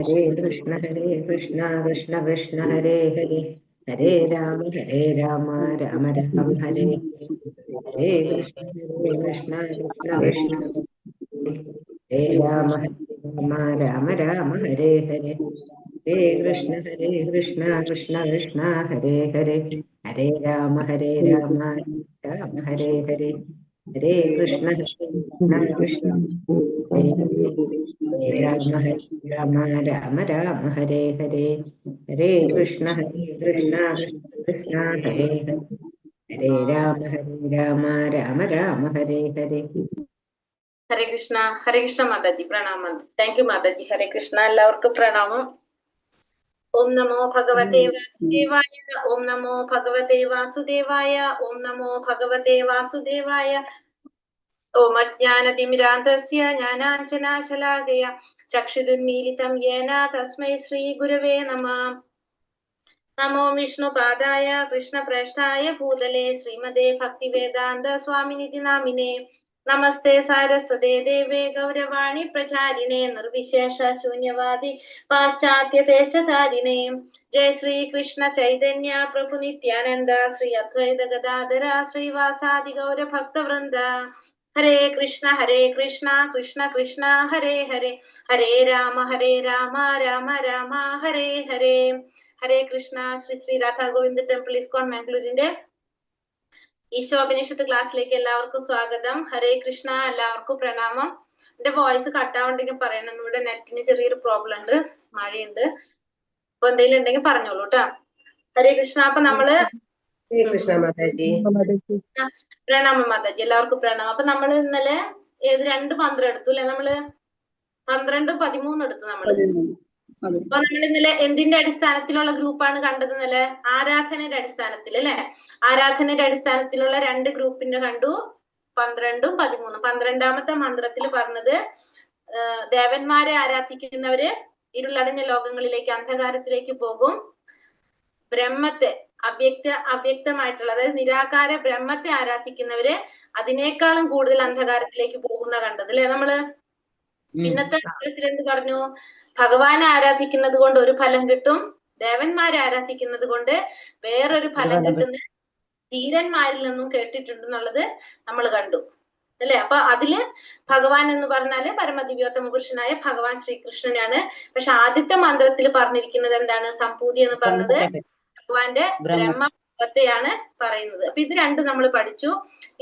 हरे कृष्ण कृष्ण कृष्ण हरे हरे हरे राम राम राम हरे हरे कृष्ण कृष्ण कृष्ण हरे राम राम राम हरे हरे हरे कृष्ण कृष्ण कृष्ण हरे हरे हरे राम राम हरे हरे हरे कृष्ण कृष्ण हरे हरे राम राम हरे हरे हरे कृष्ण कृष्ण हरे हरे हरे राम राम राम हरे हरे ഹരേ കൃഷ്ണ മാതാജി പ്രണാമം. Thank you മാതാജി. ഹരേ കൃഷ്ണ. എല്ലാവർക്കും പ്രണാമം. ഓം നമോ ഭഗവതേ വാസുദേവായ. ഓം നമോ ഭഗവതേ വാസുദേവായ. ഓം നമോ ഭഗവതേ വാസുദേവായ. ഓം അജ്ഞാനതിമിരാന്തസ്യ ജ്ഞാനാഞ്ജനാശലാകയ ചക്ഷുരുന്മീലിതം യേന തസ്മൈ ശ്രീ ഗുരവേ നമഃ. നമോ വിഷ്ണുപാദായ കൃഷ്ണപ്രേഷ്ഠായ ഭൂതലേ ശ്രീമതേ ഭക്തിവേദാന്ത സ്വാമിനിധി നാമിനേ. നമസ്തേ സാരസ്വതേ ദേവേ ഗൗരവാണി പ്രചാരിണേ നിർവിശേഷ ശൂന്യവാദി പാശ്ചാത്യ ദേശധാരിണേ. ജയ ശ്രീ കൃഷ്ണ ചൈതന്യ പ്രഭു നിത്യാനന്ദ ശ്രീ അദ്വൈത ഗദാധര ശ്രീവാസാദി ഗൗര ഭക്തവൃന്ദ. ഹരേ കൃഷ്ണ കൃഷ്ണ കൃഷ്ണ ഹരേ ഹരേ ഹരേ രാമ രാമ രാമ ഹരേ ഹരേ. ഹരേ കൃഷ്ണ. ശ്രീ രാധാ ഗോവിന്ദ ടെമ്പിൾ ഇസ്കോൺ മാംഗ്ലൂരിന്റെ ഈശോപനിഷത്ത് ക്ലാസ്സിലേക്ക് എല്ലാവർക്കും സ്വാഗതം. ഹരേ കൃഷ്ണ. എല്ലാവർക്കും പ്രണാമം. എന്റെ വോയിസ് കട്ടാവുണ്ടെങ്കിൽ പറയണം. ഇവിടെ നെറ്റിന് ചെറിയൊരു പ്രോബ്ലം ഉണ്ട്, മഴയുണ്ട്. അപ്പൊ എന്തെങ്കിലും ഉണ്ടെങ്കിൽ പറഞ്ഞോളൂ കേട്ടോ. ഹരേ കൃഷ്ണ. അപ്പൊ നമ്മള് പ്രണാമം മാതാജി. എല്ലാവർക്കും പ്രണാമം. അപ്പൊ നമ്മള് ഇന്നലെ രണ്ട് മന്ത്രം എടുത്തു അല്ലെ? നമ്മള് 12, 13 എടുത്തു നമ്മള്. അപ്പൊ നമ്മൾ ഇന്നലെ എന്തിന്റെ അടിസ്ഥാനത്തിലുള്ള ഗ്രൂപ്പാണ് കണ്ടത്? ഇന്നലെ ആരാധനയുടെ അടിസ്ഥാനത്തിൽ അല്ലെ? ആരാധനയുടെ അടിസ്ഥാനത്തിലുള്ള 2 ഗ്രൂപ്പിന്റെ കണ്ടു, 12ഉം 13. 12ാമത്തെ മന്ത്രത്തിൽ പറഞ്ഞത് ദേവന്മാരെ ആരാധിക്കുന്നവര് ഇരുളടഞ്ഞ ലോകങ്ങളിലേക്ക്, അന്ധകാരത്തിലേക്ക് പോകും. ബ്രഹ്മത്തെ, അവ്യക്തമായിട്ടുള്ള, അതായത് നിരാകാര ബ്രഹ്മത്തെ ആരാധിക്കുന്നവര് അതിനേക്കാളും കൂടുതൽ അന്ധകാരത്തിലേക്ക് പോകുന്ന കണ്ടത് അല്ലെ നമ്മള്? ഇന്നത്തെ മന്ത്രത്തിൽ എന്ത് പറഞ്ഞു? ഭഗവാനെ ആരാധിക്കുന്നത് കൊണ്ട് ഒരു ഫലം കിട്ടും, ദേവന്മാരെ ആരാധിക്കുന്നത് കൊണ്ട് വേറൊരു ഫലം കിട്ടുന്ന ധീരന്മാരിൽ നിന്നും കേട്ടിട്ടുണ്ടെന്നുള്ളത് നമ്മൾ കണ്ടു അല്ലെ? അപ്പൊ അതില് ഭഗവാൻ എന്ന് പറഞ്ഞാല് പരമദിവ്യോത്തമ പുരുഷനായ ഭഗവാൻ ശ്രീകൃഷ്ണനാണ്. പക്ഷെ ആദ്യത്തെ മന്ത്രത്തിൽ പറഞ്ഞിരിക്കുന്നത് എന്താണ്? സംപൂതി എന്ന് പറഞ്ഞത് ഭഗവാന്റെ ബ്രഹ്മത്തെയാണ് പറയുന്നത്. അപ്പൊ ഇത് രണ്ടും നമ്മൾ പഠിച്ചു.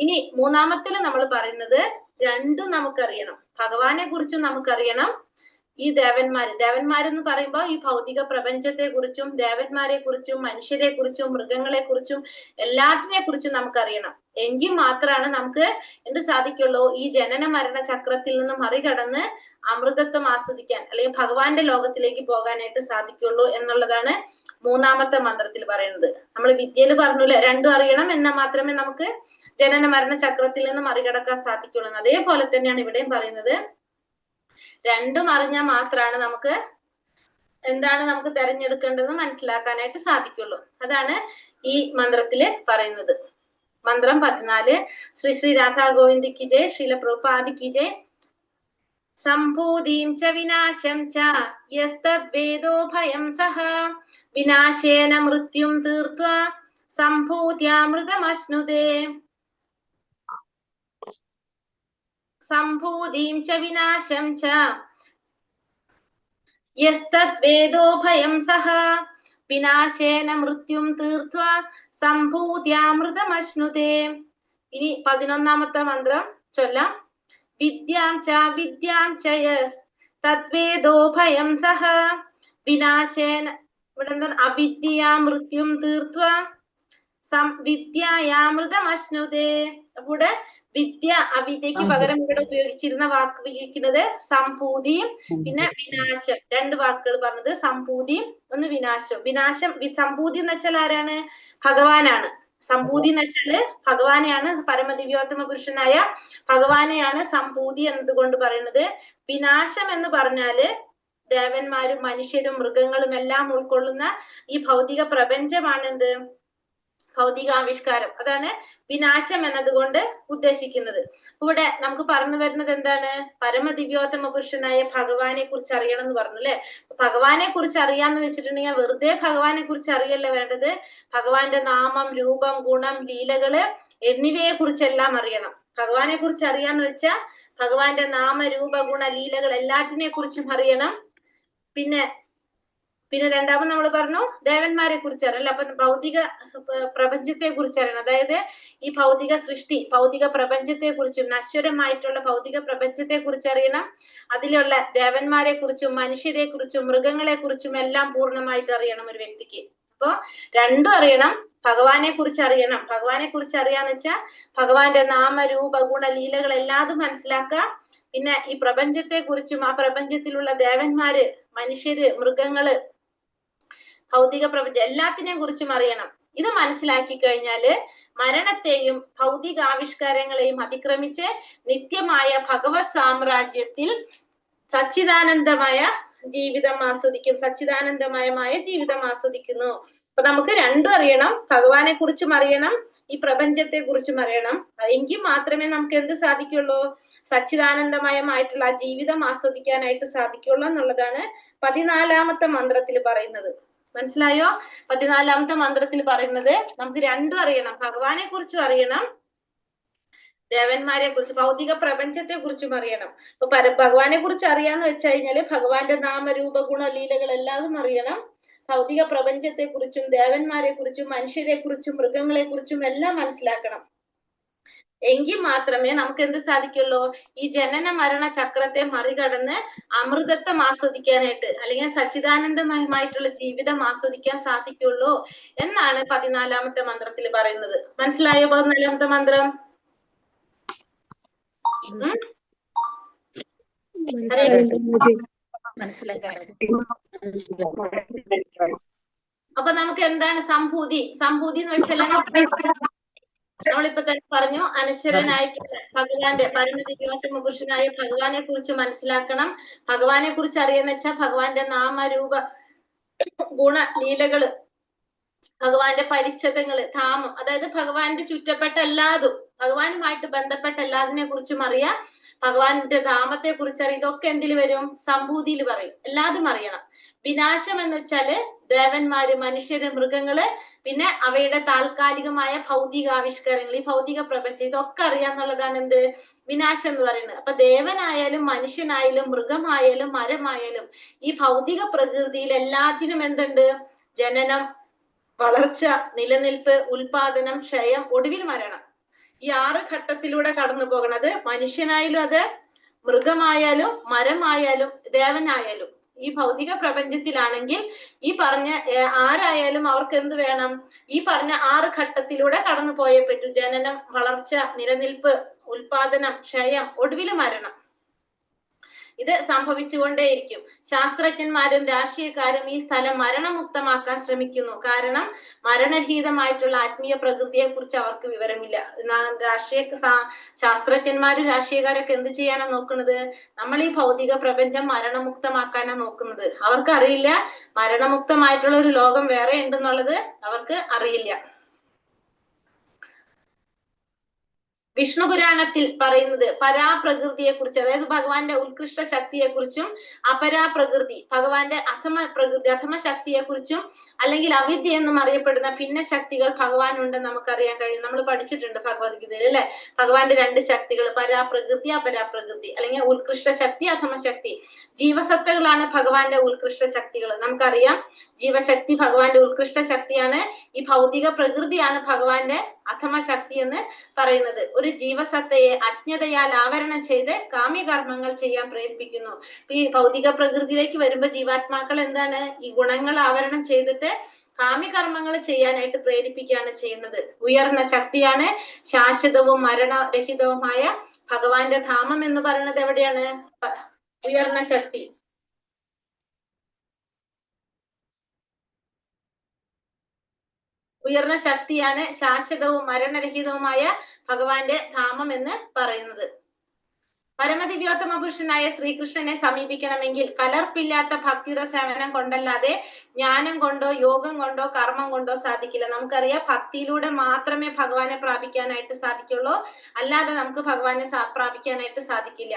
ഇനി മൂന്നാമത്തില് നമ്മൾ പറയുന്നത് രണ്ടും നമുക്കറിയണം. ഭഗവാനെ കുറിച്ചും നമുക്കറിയണം, ഈ ദേവന്മാരെന്ന് പറയുമ്പോൾ ഈ ഭൗതിക പ്രപഞ്ചത്തെ കുറിച്ചും ദേവന്മാരെ കുറിച്ചും മനുഷ്യരെ കുറിച്ചും മൃഗങ്ങളെ കുറിച്ചും എല്ലാറ്റിനെ കുറിച്ചും നമുക്കറിയണം. എങ്കിൽ മാത്രമാണ് നമുക്ക് എന്ത് സാധിക്കുള്ളൂ? ഈ ജനന മരണ ചക്രത്തിൽ നിന്ന് മറികടന്ന് അമൃതത്വം ആസ്വദിക്കാൻ, അല്ലെങ്കിൽ ഭഗവാന്റെ ലോകത്തിലേക്ക് പോകാനായിട്ട് സാധിക്കുള്ളൂ എന്നുള്ളതാണ് മൂന്നാമത്തെ മന്ത്രത്തിൽ പറയുന്നത്. നമ്മൾ വിദ്യയിൽ പറഞ്ഞില്ലേ, രണ്ടും അറിയണം എന്നാൽ മാത്രമേ നമുക്ക് ജനന മരണ ചക്രത്തിൽ നിന്ന് മറികടക്കാൻ സാധിക്കുള്ളൂ. അതേപോലെ തന്നെയാണ് ഇവിടെയും പറയുന്നത്. രണ്ടും അറിഞ്ഞാൽ മാത്രമാണ് നമുക്ക് എന്താണ് നമുക്ക് തെരഞ്ഞെടുക്കേണ്ടതെന്ന് മനസ്സിലാക്കാനായിട്ട് സാധിക്കുള്ളൂ. അതാണ് ഈ മന്ത്രത്തില് പറയുന്നത്. മന്ത്രം 14. ശ്രീ രാധാ ഗോവിന്ദ് കി ജയ്. ശ്രീല പ്രഭുപാദ് കി ജയ്. സംഭൂതിം ച വിനാശം ച യസ്തദ്വേദോ ഭയം സഹ വിനാശേന മൃത്യും തീർത്വാ സംഭൂത്യാമൃതമശ്നുതേ. സംഭൂതിം ച വിനാശം ച യസ്തദ്വേദോ ഭയം സഹ വിനാശേന മൃത്യും തീർത്വാ സംഭൂത്യാമൃതമശ്നുതേ. ഇനി 11ാമത്തെ മന്ത്രം ചൊല്ലാം. വിദ്യാം ച യസ്തദ്വേദോ ഭയം സഹ വിനാശേന, ഇവിടെ എന്താ? അവിദ്യാ മൃത്യും തീർത്വാ വിദ്യായാമൃതമശ്നുതേ. ഇവിടെ വിദ്യ, അവിദ്യക്ക് പകരം ഇവിടെ ഉപയോഗിച്ചിരുന്ന വാക്ക് ഉപയോഗിക്കുന്നത് സംഭൂതിയും പിന്നെ വിനാശം, 2 വാക്കുകൾ പറഞ്ഞത്. സംഭൂതിയും ഒന്ന് വിനാശം. സംഭൂതി എന്ന് വെച്ചാൽ ആരാണ്? ഭഗവാനാണ്. സംഭൂതി എന്ന് വെച്ചാല് ഭഗവാനെയാണ്, പരമദിവ്യോത്തമ പുരുഷനായ ഭഗവാനെയാണ് സംഭൂതി എന്നതുകൊണ്ട് പറയുന്നത്. വിനാശം എന്ന് പറഞ്ഞാല് ദേവന്മാരും മനുഷ്യരും മൃഗങ്ങളും എല്ലാം ഉൾക്കൊള്ളുന്ന ഈ ഭൗതിക പ്രപഞ്ചമാണ് എന്ത്? ഭൗതികാവിഷ്കാരം. അതാണ് വിനാശം എന്നതുകൊണ്ട് ഉദ്ദേശിക്കുന്നത്. ഇവിടെ നമുക്ക് പറഞ്ഞു വരുന്നത് എന്താണ്? പരമദിവ്യോത്തമ പുരുഷനായ ഭഗവാനെ കുറിച്ച് അറിയണം എന്ന് പറഞ്ഞു അല്ലെ. ഭഗവാനെ കുറിച്ച് അറിയാന്ന് വെച്ചിട്ടുണ്ടെങ്കിൽ വെറുതെ ഭഗവാനെ കുറിച്ച് അറിയല്ല വേണ്ടത്. ഭഗവാന്റെ നാമം, രൂപം, ഗുണം, ലീലകള് എന്നിവയെ കുറിച്ചെല്ലാം അറിയണം. ഭഗവാനെ കുറിച്ച് അറിയാന്ന് വെച്ചാൽ ഭഗവാന്റെ നാമ, രൂപ, ഗുണ, ലീലകൾ എല്ലാറ്റിനെ കുറിച്ചും അറിയണം. പിന്നെ രണ്ടാമത് നമ്മൾ പറഞ്ഞു ദേവന്മാരെ കുറിച്ച് അറിയണം. അപ്പൊ ഭൗതിക പ്രപഞ്ചത്തെ കുറിച്ച് അറിയണം. അതായത് ഈ ഭൗതിക സൃഷ്ടി, ഭൗതിക പ്രപഞ്ചത്തെ കുറിച്ചും നശ്വരമായിട്ടുള്ള ഭൗതിക പ്രപഞ്ചത്തെ കുറിച്ച് അറിയണം. അതിലുള്ള ദേവന്മാരെ കുറിച്ചും മനുഷ്യരെ കുറിച്ചും മൃഗങ്ങളെ കുറിച്ചും എല്ലാം പൂർണ്ണമായിട്ട് അറിയണം ഒരു വ്യക്തിക്ക്. അപ്പൊ രണ്ടും അറിയണം. ഭഗവാനെ കുറിച്ച് അറിയണം. ഭഗവാനെ കുറിച്ച് അറിയാന്ന് വെച്ചാൽ ഭഗവാന്റെ നാമ, രൂപ, ഗുണ, ലീലകൾ എല്ലാതും മനസ്സിലാക്കുക. പിന്നെ ഈ പ്രപഞ്ചത്തെ കുറിച്ചും ആ പ്രപഞ്ചത്തിലുള്ള ദേവന്മാര്, മനുഷ്യര്, മൃഗങ്ങള്, ഭൗതിക പ്രപഞ്ചം എല്ലാത്തിനെയും കുറിച്ചും അറിയണം. ഇത് മനസ്സിലാക്കി കഴിഞ്ഞാല് മരണത്തെയും ഭൗതികാവിഷ്കാരങ്ങളെയും അതിക്രമിച്ച് നിത്യമായ ഭഗവത് സാമ്രാജ്യത്തിൽ സച്ചിദാനന്ദമായ ജീവിതം ആസ്വദിക്കും. സച്ചിദാനന്ദമയമായ ജീവിതം ആസ്വദിക്കുന്നു. അപ്പൊ നമുക്ക് രണ്ടും അറിയണം. ഭഗവാനെ കുറിച്ചും അറിയണം, ഈ പ്രപഞ്ചത്തെ കുറിച്ചും അറിയണം. എങ്കിൽ മാത്രമേ നമുക്ക് എന്ത് സാധിക്കുള്ളൂ? സച്ചിദാനന്ദമയമായിട്ടുള്ള ആ ജീവിതം ആസ്വദിക്കാനായിട്ട് സാധിക്കുള്ളൂ എന്നുള്ളതാണ് 14ാമത്തെ മന്ത്രത്തിൽ പറയുന്നത്. മനസ്സിലായോ? 14ാമത്തെ മന്ത്രത്തിൽ പറയുന്നത് നമുക്ക് രണ്ടും അറിയണം. ഭഗവാനെ കുറിച്ചും അറിയണം, ദേവന്മാരെ കുറിച്ച്, ഭൗതിക പ്രപഞ്ചത്തെ കുറിച്ചും അറിയണം. അപ്പൊ ഭഗവാനെ കുറിച്ച് അറിയാന്ന് വെച്ച് കഴിഞ്ഞാല് ഭഗവാന്റെ നാമരൂപ ഗുണ ലീലകൾ എല്ലാതും അറിയണം. ഭൗതിക പ്രപഞ്ചത്തെ കുറിച്ചും ദേവന്മാരെ കുറിച്ചും മനുഷ്യരെ കുറിച്ചും മൃഗങ്ങളെ കുറിച്ചും എല്ലാം മനസ്സിലാക്കണം. എങ്കിൽ മാത്രമേ നമുക്ക് എന്ത് സാധിക്കുള്ളൂ? ഈ ജനന മരണ ചക്രത്തെ മറികടന്ന് അമൃതത്വം ആസ്വദിക്കാനായിട്ട്, അല്ലെങ്കിൽ സച്ചിദാനന്ദമയമായിട്ടുള്ള ജീവിതം ആസ്വദിക്കാൻ സാധിക്കുള്ളൂ എന്നാണ് 14ാമത്തെ മന്ത്രത്തിൽ പറയുന്നത്. മനസ്സിലായോ 14ാമത്തെ മന്ത്രം? അപ്പൊ നമുക്ക് എന്താണ് സംഭൂതി? സംഭൂതി എന്ന് വെച്ചാൽ നമ്മളിപ്പോ തന്നെ പറഞ്ഞു, അനശ്വരനായിട്ടുള്ള ഭഗവാന്റെ പരമദിവ്യോത്തമ പുരുഷനായ ഭഗവാനെ കുറിച്ച് മനസ്സിലാക്കണം. ഭഗവാനെ കുറിച്ച് അറിയാന്ന് വെച്ചാൽ ഭഗവാന്റെ നാമരൂപ ഗുണ ലീലകള്, ഭഗവാന്റെ പരിച്ഛേദങ്ങള്, ധാമം, അതായത് ഭഗവാന്റെ ചുറ്റപ്പെട്ട എല്ലാതും, ഭഗവാനുമായിട്ട് ബന്ധപ്പെട്ട എല്ലാതിനെ കുറിച്ചും അറിയാം. ഭഗവാന്റെ ധാമത്തെ കുറിച്ച് അറിയാം. ഇതൊക്കെ എന്തിൽ വരും? സംഭൂതിയിൽ പറയും. എല്ലാതും അറിയണം. വിനാശം എന്ന് വെച്ചാല് ദേവന്മാര്, മനുഷ്യര്, മൃഗങ്ങള്, പിന്നെ അവയുടെ താൽക്കാലികമായ ഭൗതികാവിഷ്കാരങ്ങൾ, ഈ ഭൗതിക പ്രപഞ്ചം, ഇതൊക്കെ അറിയാന്നുള്ളതാണ് എന്ത്? വിനാശം എന്ന് പറയുന്നത്. അപ്പൊ ദേവനായാലും മനുഷ്യനായാലും മൃഗമായാലും മരമായാലും ഈ ഭൗതിക പ്രകൃതിയിൽ എല്ലാത്തിനും എന്തുണ്ട്? ജനനം, വളർച്ച, നിലനിൽപ്പ്, ഉൽപാദനം, ക്ഷയം, ഒടുവിൽ മരണം. ഈ 6 ഘട്ടത്തിലൂടെ കടന്നു പോകണത് മനുഷ്യനായാലും അത് മൃഗമായാലും മരമായാലും ദേവനായാലും ഈ ഭൗതിക പ്രപഞ്ചത്തിലാണെങ്കിൽ ഈ പറഞ്ഞ ആരായാലും അവർക്ക് എന്ത് വേണം? ഈ പറഞ്ഞ 6 ഘട്ടത്തിലൂടെ കടന്നു പോയേ പറ്റൂ. ജനനം, വളർച്ച, നിലനിൽപ്പ്, ഉൽപാദനം, ക്ഷയം, ഒടുവിൽ മരണം. ഇത് സംഭവിച്ചുകൊണ്ടേയിരിക്കും. ശാസ്ത്രജ്ഞന്മാരും രാഷ്ട്രീയക്കാരും ഈ സ്ഥലം മരണമുക്തമാക്കാൻ ശ്രമിക്കുന്നു. കാരണം മരണരഹിതമായിട്ടുള്ള ആത്മീയ പ്രകൃതിയെ കുറിച്ച് അവർക്ക് വിവരമില്ല. ശാസ്ത്രജ്ഞന്മാരും രാഷ്ട്രീയക്കാരൊക്കെ എന്ത് ചെയ്യാനാണ് നോക്കുന്നത്? നമ്മൾ ഈ ഭൗതിക പ്രപഞ്ചം മരണമുക്തമാക്കാനാണ് നോക്കുന്നത്. അവർക്കറിയില്ല മരണമുക്തമായിട്ടുള്ള ഒരു ലോകം വേറെ ഉണ്ടെന്നുള്ളത് അവർക്ക് അറിയില്ല. വിഷ്ണു പുരാണത്തിൽ പറയുന്നത് പരാപ്രകൃതിയെ കുറിച്ച്, അതായത് ഭഗവാന്റെ ഉത്കൃഷ്ട ശക്തിയെ കുറിച്ചും അപരാപ്രകൃതി, ഭഗവാന്റെ അധമ പ്രകൃതി, അധമ ശക്തിയെ കുറിച്ചും, അല്ലെങ്കിൽ അവിദ്യ എന്നും അറിയപ്പെടുന്ന ഭിന്ന ശക്തികൾ ഭഗവാൻ ഉണ്ടെന്ന് നമുക്കറിയാൻ കഴിയും. നമ്മൾ പഠിച്ചിട്ടുണ്ട് ഭഗവത്ഗീതയിൽ അല്ലെ. ഭഗവാന്റെ 2 ശക്തികൾ, പരാപ്രകൃതി, അപരാപ്രകൃതി, അല്ലെങ്കിൽ ഉത്കൃഷ്ട ശക്തി, അധമ ശക്തി. ജീവസത്തകളാണ് ഭഗവാന്റെ ഉത്കൃഷ്ട ശക്തികൾ. നമുക്കറിയാം ജീവശക്തി ഭഗവാന്റെ ഉത്കൃഷ്ട ശക്തിയാണ്. ഈ ഭൗതിക പ്രകൃതിയാണ് ഭഗവാന്റെ അധമ ശക്തി എന്ന് പറയുന്നത്. ഒരു ജീവസത്തയെ അജ്ഞതയാൽ ആവരണം ചെയ്ത് കാമ്യകർമ്മങ്ങൾ ചെയ്യാൻ പ്രേരിപ്പിക്കുന്നു. ഈ ഭൗതിക പ്രകൃതിയിലേക്ക് വരുമ്പോ ജീവാത്മാക്കൾ എന്താണ്? ഈ ഗുണങ്ങൾ ആവരണം ചെയ്തിട്ട് കാമ്യകർമ്മങ്ങൾ ചെയ്യാനായിട്ട് പ്രേരിപ്പിക്കുകയാണ് ചെയ്യുന്നത്. ഉയർന്ന ശക്തിയാണ്. ശാശ്വതവും മരണരഹിതവുമായ ഭഗവാന്റെ ധാമം എന്ന് പറയുന്നത് എവിടെയാണ്? ഉയർന്ന ശക്തി. ഉയർന്ന ശക്തിയാണ് ശാശ്വതവും മരണരഹിതവുമായ ഭഗവാന്റെ ധാമം എന്ന് പറയുന്നത്. പരമദിവ്യോത്തമ പുരുഷനായ ശ്രീകൃഷ്ണനെ സമീപിക്കണമെങ്കിൽ കലർപ്പില്ലാത്ത ഭക്തിയുടെ സേവനം കൊണ്ടല്ലാതെ ജ്ഞാനം കൊണ്ടോ യോഗം കൊണ്ടോ കർമ്മം കൊണ്ടോ സാധിക്കില്ല. നമുക്കറിയാം ഭക്തിയിലൂടെ മാത്രമേ ഭഗവാനെ പ്രാപിക്കാനായിട്ട് സാധിക്കുള്ളൂ, അല്ലാതെ നമുക്ക് ഭഗവാനെ പ്രാപിക്കാനായിട്ട് സാധിക്കില്ല.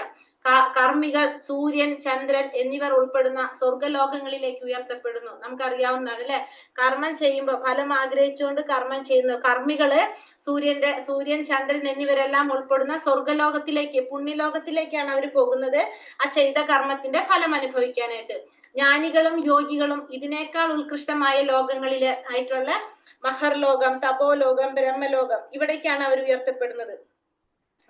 കർമ്മികൾ സൂര്യൻ, ചന്ദ്രൻ എന്നിവർ ഉൾപ്പെടുന്ന സ്വർഗലോകങ്ങളിലേക്ക് ഉയർത്തപ്പെടുന്നു. നമുക്കറിയാവുന്നതാണ് അല്ലെ. കർമ്മം ചെയ്യുമ്പോൾ ഫലം ആഗ്രഹിച്ചുകൊണ്ട് കർമ്മം ചെയ്യുന്നു. കർമ്മികള് സൂര്യൻ, ചന്ദ്രൻ എന്നിവരെല്ലാം ഉൾപ്പെടുന്ന സ്വർഗലോകത്തിലേക്ക്, പുണ്യലോകത്തിലേക്കാണ് അവർ പോകുന്നത് ആ ചെയ്ത കർമ്മത്തിന്റെ ഫലം അനുഭവിക്കാനായിട്ട്. ജ്ഞാനികളും യോഗികളും ഇതിനേക്കാൾ ഉത്കൃഷ്ടമായ ലോകങ്ങളിൽ ആയിട്ടുള്ള മഹർലോകം, തപോലോകം, ബ്രഹ്മലോകം ഇവിടേക്കാണ് അവർ ഉയർത്തപ്പെടുന്നത്.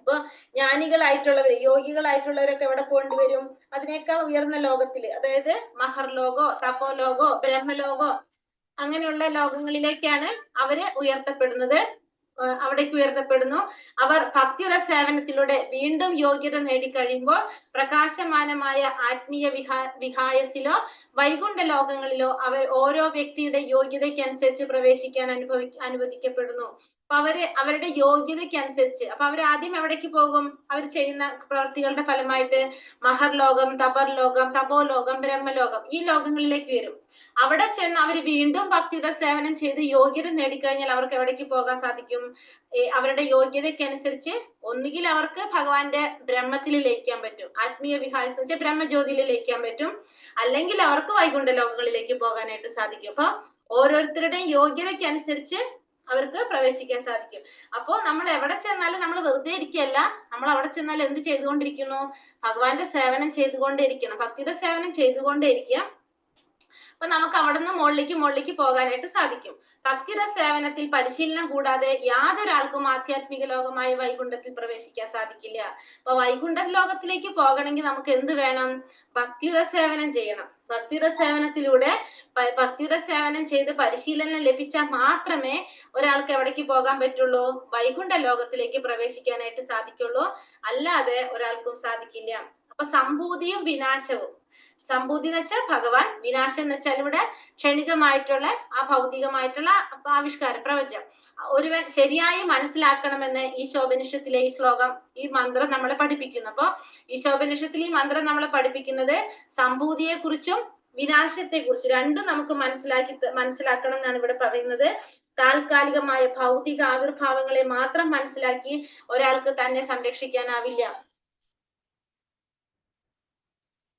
അപ്പൊ ജ്ഞാനികളായിട്ടുള്ളവര്, യോഗികളായിട്ടുള്ളവരൊക്കെ എവിടെ പോകേണ്ടി വരും? അതിനേക്കാൾ ഉയർന്ന ലോകത്തില്, അതായത് മഹർലോകോ, തപോലോകോ, ബ്രഹ്മലോകോ അങ്ങനെയുള്ള ലോകങ്ങളിലേക്കാണ് അവര് ഉയർത്തപ്പെടുന്നത്. അവിടേക്ക് ഉയർത്തപ്പെടുന്നു. അവർ ഭക്തിയുടെ സേവനത്തിലൂടെ വീണ്ടും യോഗ്യത നേടിക്കഴിയുമ്പോൾ പ്രകാശമാനമായ ആത്മീയ വിഹായസിലോ വൈകുണ്ഠ ലോകങ്ങളിലോ അവർ ഓരോ വ്യക്തിയുടെ യോഗ്യതയ്ക്കനുസരിച്ച് പ്രവേശിക്കാൻ അനുവദിക്കപ്പെടുന്നു. അപ്പൊ അവരുടെ യോഗ്യതയ്ക്കനുസരിച്ച്, അപ്പൊ അവർ ആദ്യം എവിടേക്ക് പോകും? അവർ ചെയ്യുന്ന പ്രവൃത്തികളുടെ ഫലമായിട്ട് മഹർലോകം, തപർലോകം, തപോലോകം, ബ്രഹ്മലോകം ഈ ലോകങ്ങളിലേക്ക് വരും. അവിടെ ചെന്ന് അവർ വീണ്ടും ഭക്തിയുടെ സേവനം ചെയ്ത് യോഗ്യത നേടിക്കഴിഞ്ഞാൽ അവർക്ക് എവിടേക്ക് പോകാൻ സാധിക്കും? അവരുടെ യോഗ്യതയ്ക്കനുസരിച്ച് ഒന്നുകിൽ അവർക്ക് ഭഗവാന്റെ ബ്രഹ്മത്തിൽ ലയിക്കാൻ പറ്റും, ആത്മീയ വിഹാസം വെച്ചാൽ ബ്രഹ്മജ്യോതിയിൽ ലയിക്കാൻ പറ്റും, അല്ലെങ്കിൽ അവർക്ക് വൈകുണ്ഠ ലോകങ്ങളിലേക്ക് പോകാനായിട്ട് സാധിക്കും. അപ്പൊ ഓരോരുത്തരുടെയും യോഗ്യതയ്ക്കനുസരിച്ച് അവർക്ക് പ്രവേശിക്കാൻ സാധിക്കും. അപ്പോ നമ്മൾ എവിടെ ചെന്നാലും നമ്മൾ വെറുതെ ഇരിക്കുകയല്ല, നമ്മൾ അവിടെ ചെന്നാൽ എന്ത് ചെയ്തുകൊണ്ടിരിക്കുന്നു? ഭഗവാന്റെ സേവനം ചെയ്തുകൊണ്ടേയിരിക്കണം, ഭക്തിയുടെ സേവനം ചെയ്തുകൊണ്ടേയിരിക്കുക. അപ്പൊ നമുക്ക് അവിടെ നിന്ന് മുകളിലേക്ക് പോകാനായിട്ട് സാധിക്കും. ഭക്തിയുടെ സേവനത്തിൽ പരിശീലനം കൂടാതെ യാതൊരാൾക്കും ആധ്യാത്മിക ലോകമായ വൈകുണ്ഠത്തിൽ പ്രവേശിക്കാൻ സാധിക്കില്ല. അപ്പൊ വൈകുണ്ഠ ലോകത്തിലേക്ക് പോകണമെങ്കിൽ നമുക്ക് എന്ത് വേണം? ഭക്തിയുടെ സേവനം ചെയ്യണം. ഭക്തിയുടെ സേവനത്തിലൂടെ ഭക്തിയുടെ സേവനം ചെയ്ത് പരിശീലനം ലഭിച്ചാൽ മാത്രമേ ഒരാൾക്ക് എവിടേക്ക് പോകാൻ പറ്റുള്ളൂ? വൈകുണ്ഠ ലോകത്തിലേക്ക് പ്രവേശിക്കാനായിട്ട് സാധിക്കുള്ളൂ, അല്ലാതെ ഒരാൾക്കും സാധിക്കില്ല. അപ്പൊ സംഭൂതിയും വിനാശവും, സംഭൂതി എന്ന് വെച്ചാൽ ഭഗവാൻ, വിനാശം എന്ന് വെച്ചാൽ ഇവിടെ ക്ഷണികമായിട്ടുള്ള ആ ഭൗതികമായിട്ടുള്ള ആവിഷ്കാരം, പ്രപഞ്ചം ഒരുവൻ ശരിയായി മനസ്സിലാക്കണമെന്ന് ഈശോപനിഷത്തിലെ ഈ ശ്ലോകം, ഈ മന്ത്രം നമ്മളെ പഠിപ്പിക്കുന്നു. അപ്പൊ ഈശോപനിഷത്തിൽ ഈ മന്ത്രം നമ്മളെ പഠിപ്പിക്കുന്നത് സംഭൂതിയെ കുറിച്ചും വിനാശത്തെ കുറിച്ചും രണ്ടും നമുക്ക് മനസ്സിലാക്കണം എന്നാണ് ഇവിടെ പറയുന്നത്. താൽക്കാലികമായ ഭൗതിക ആവിർഭാവങ്ങളെ മാത്രം മനസ്സിലാക്കി ഒരാൾക്ക് തന്നെ സംരക്ഷിക്കാനാവില്ല.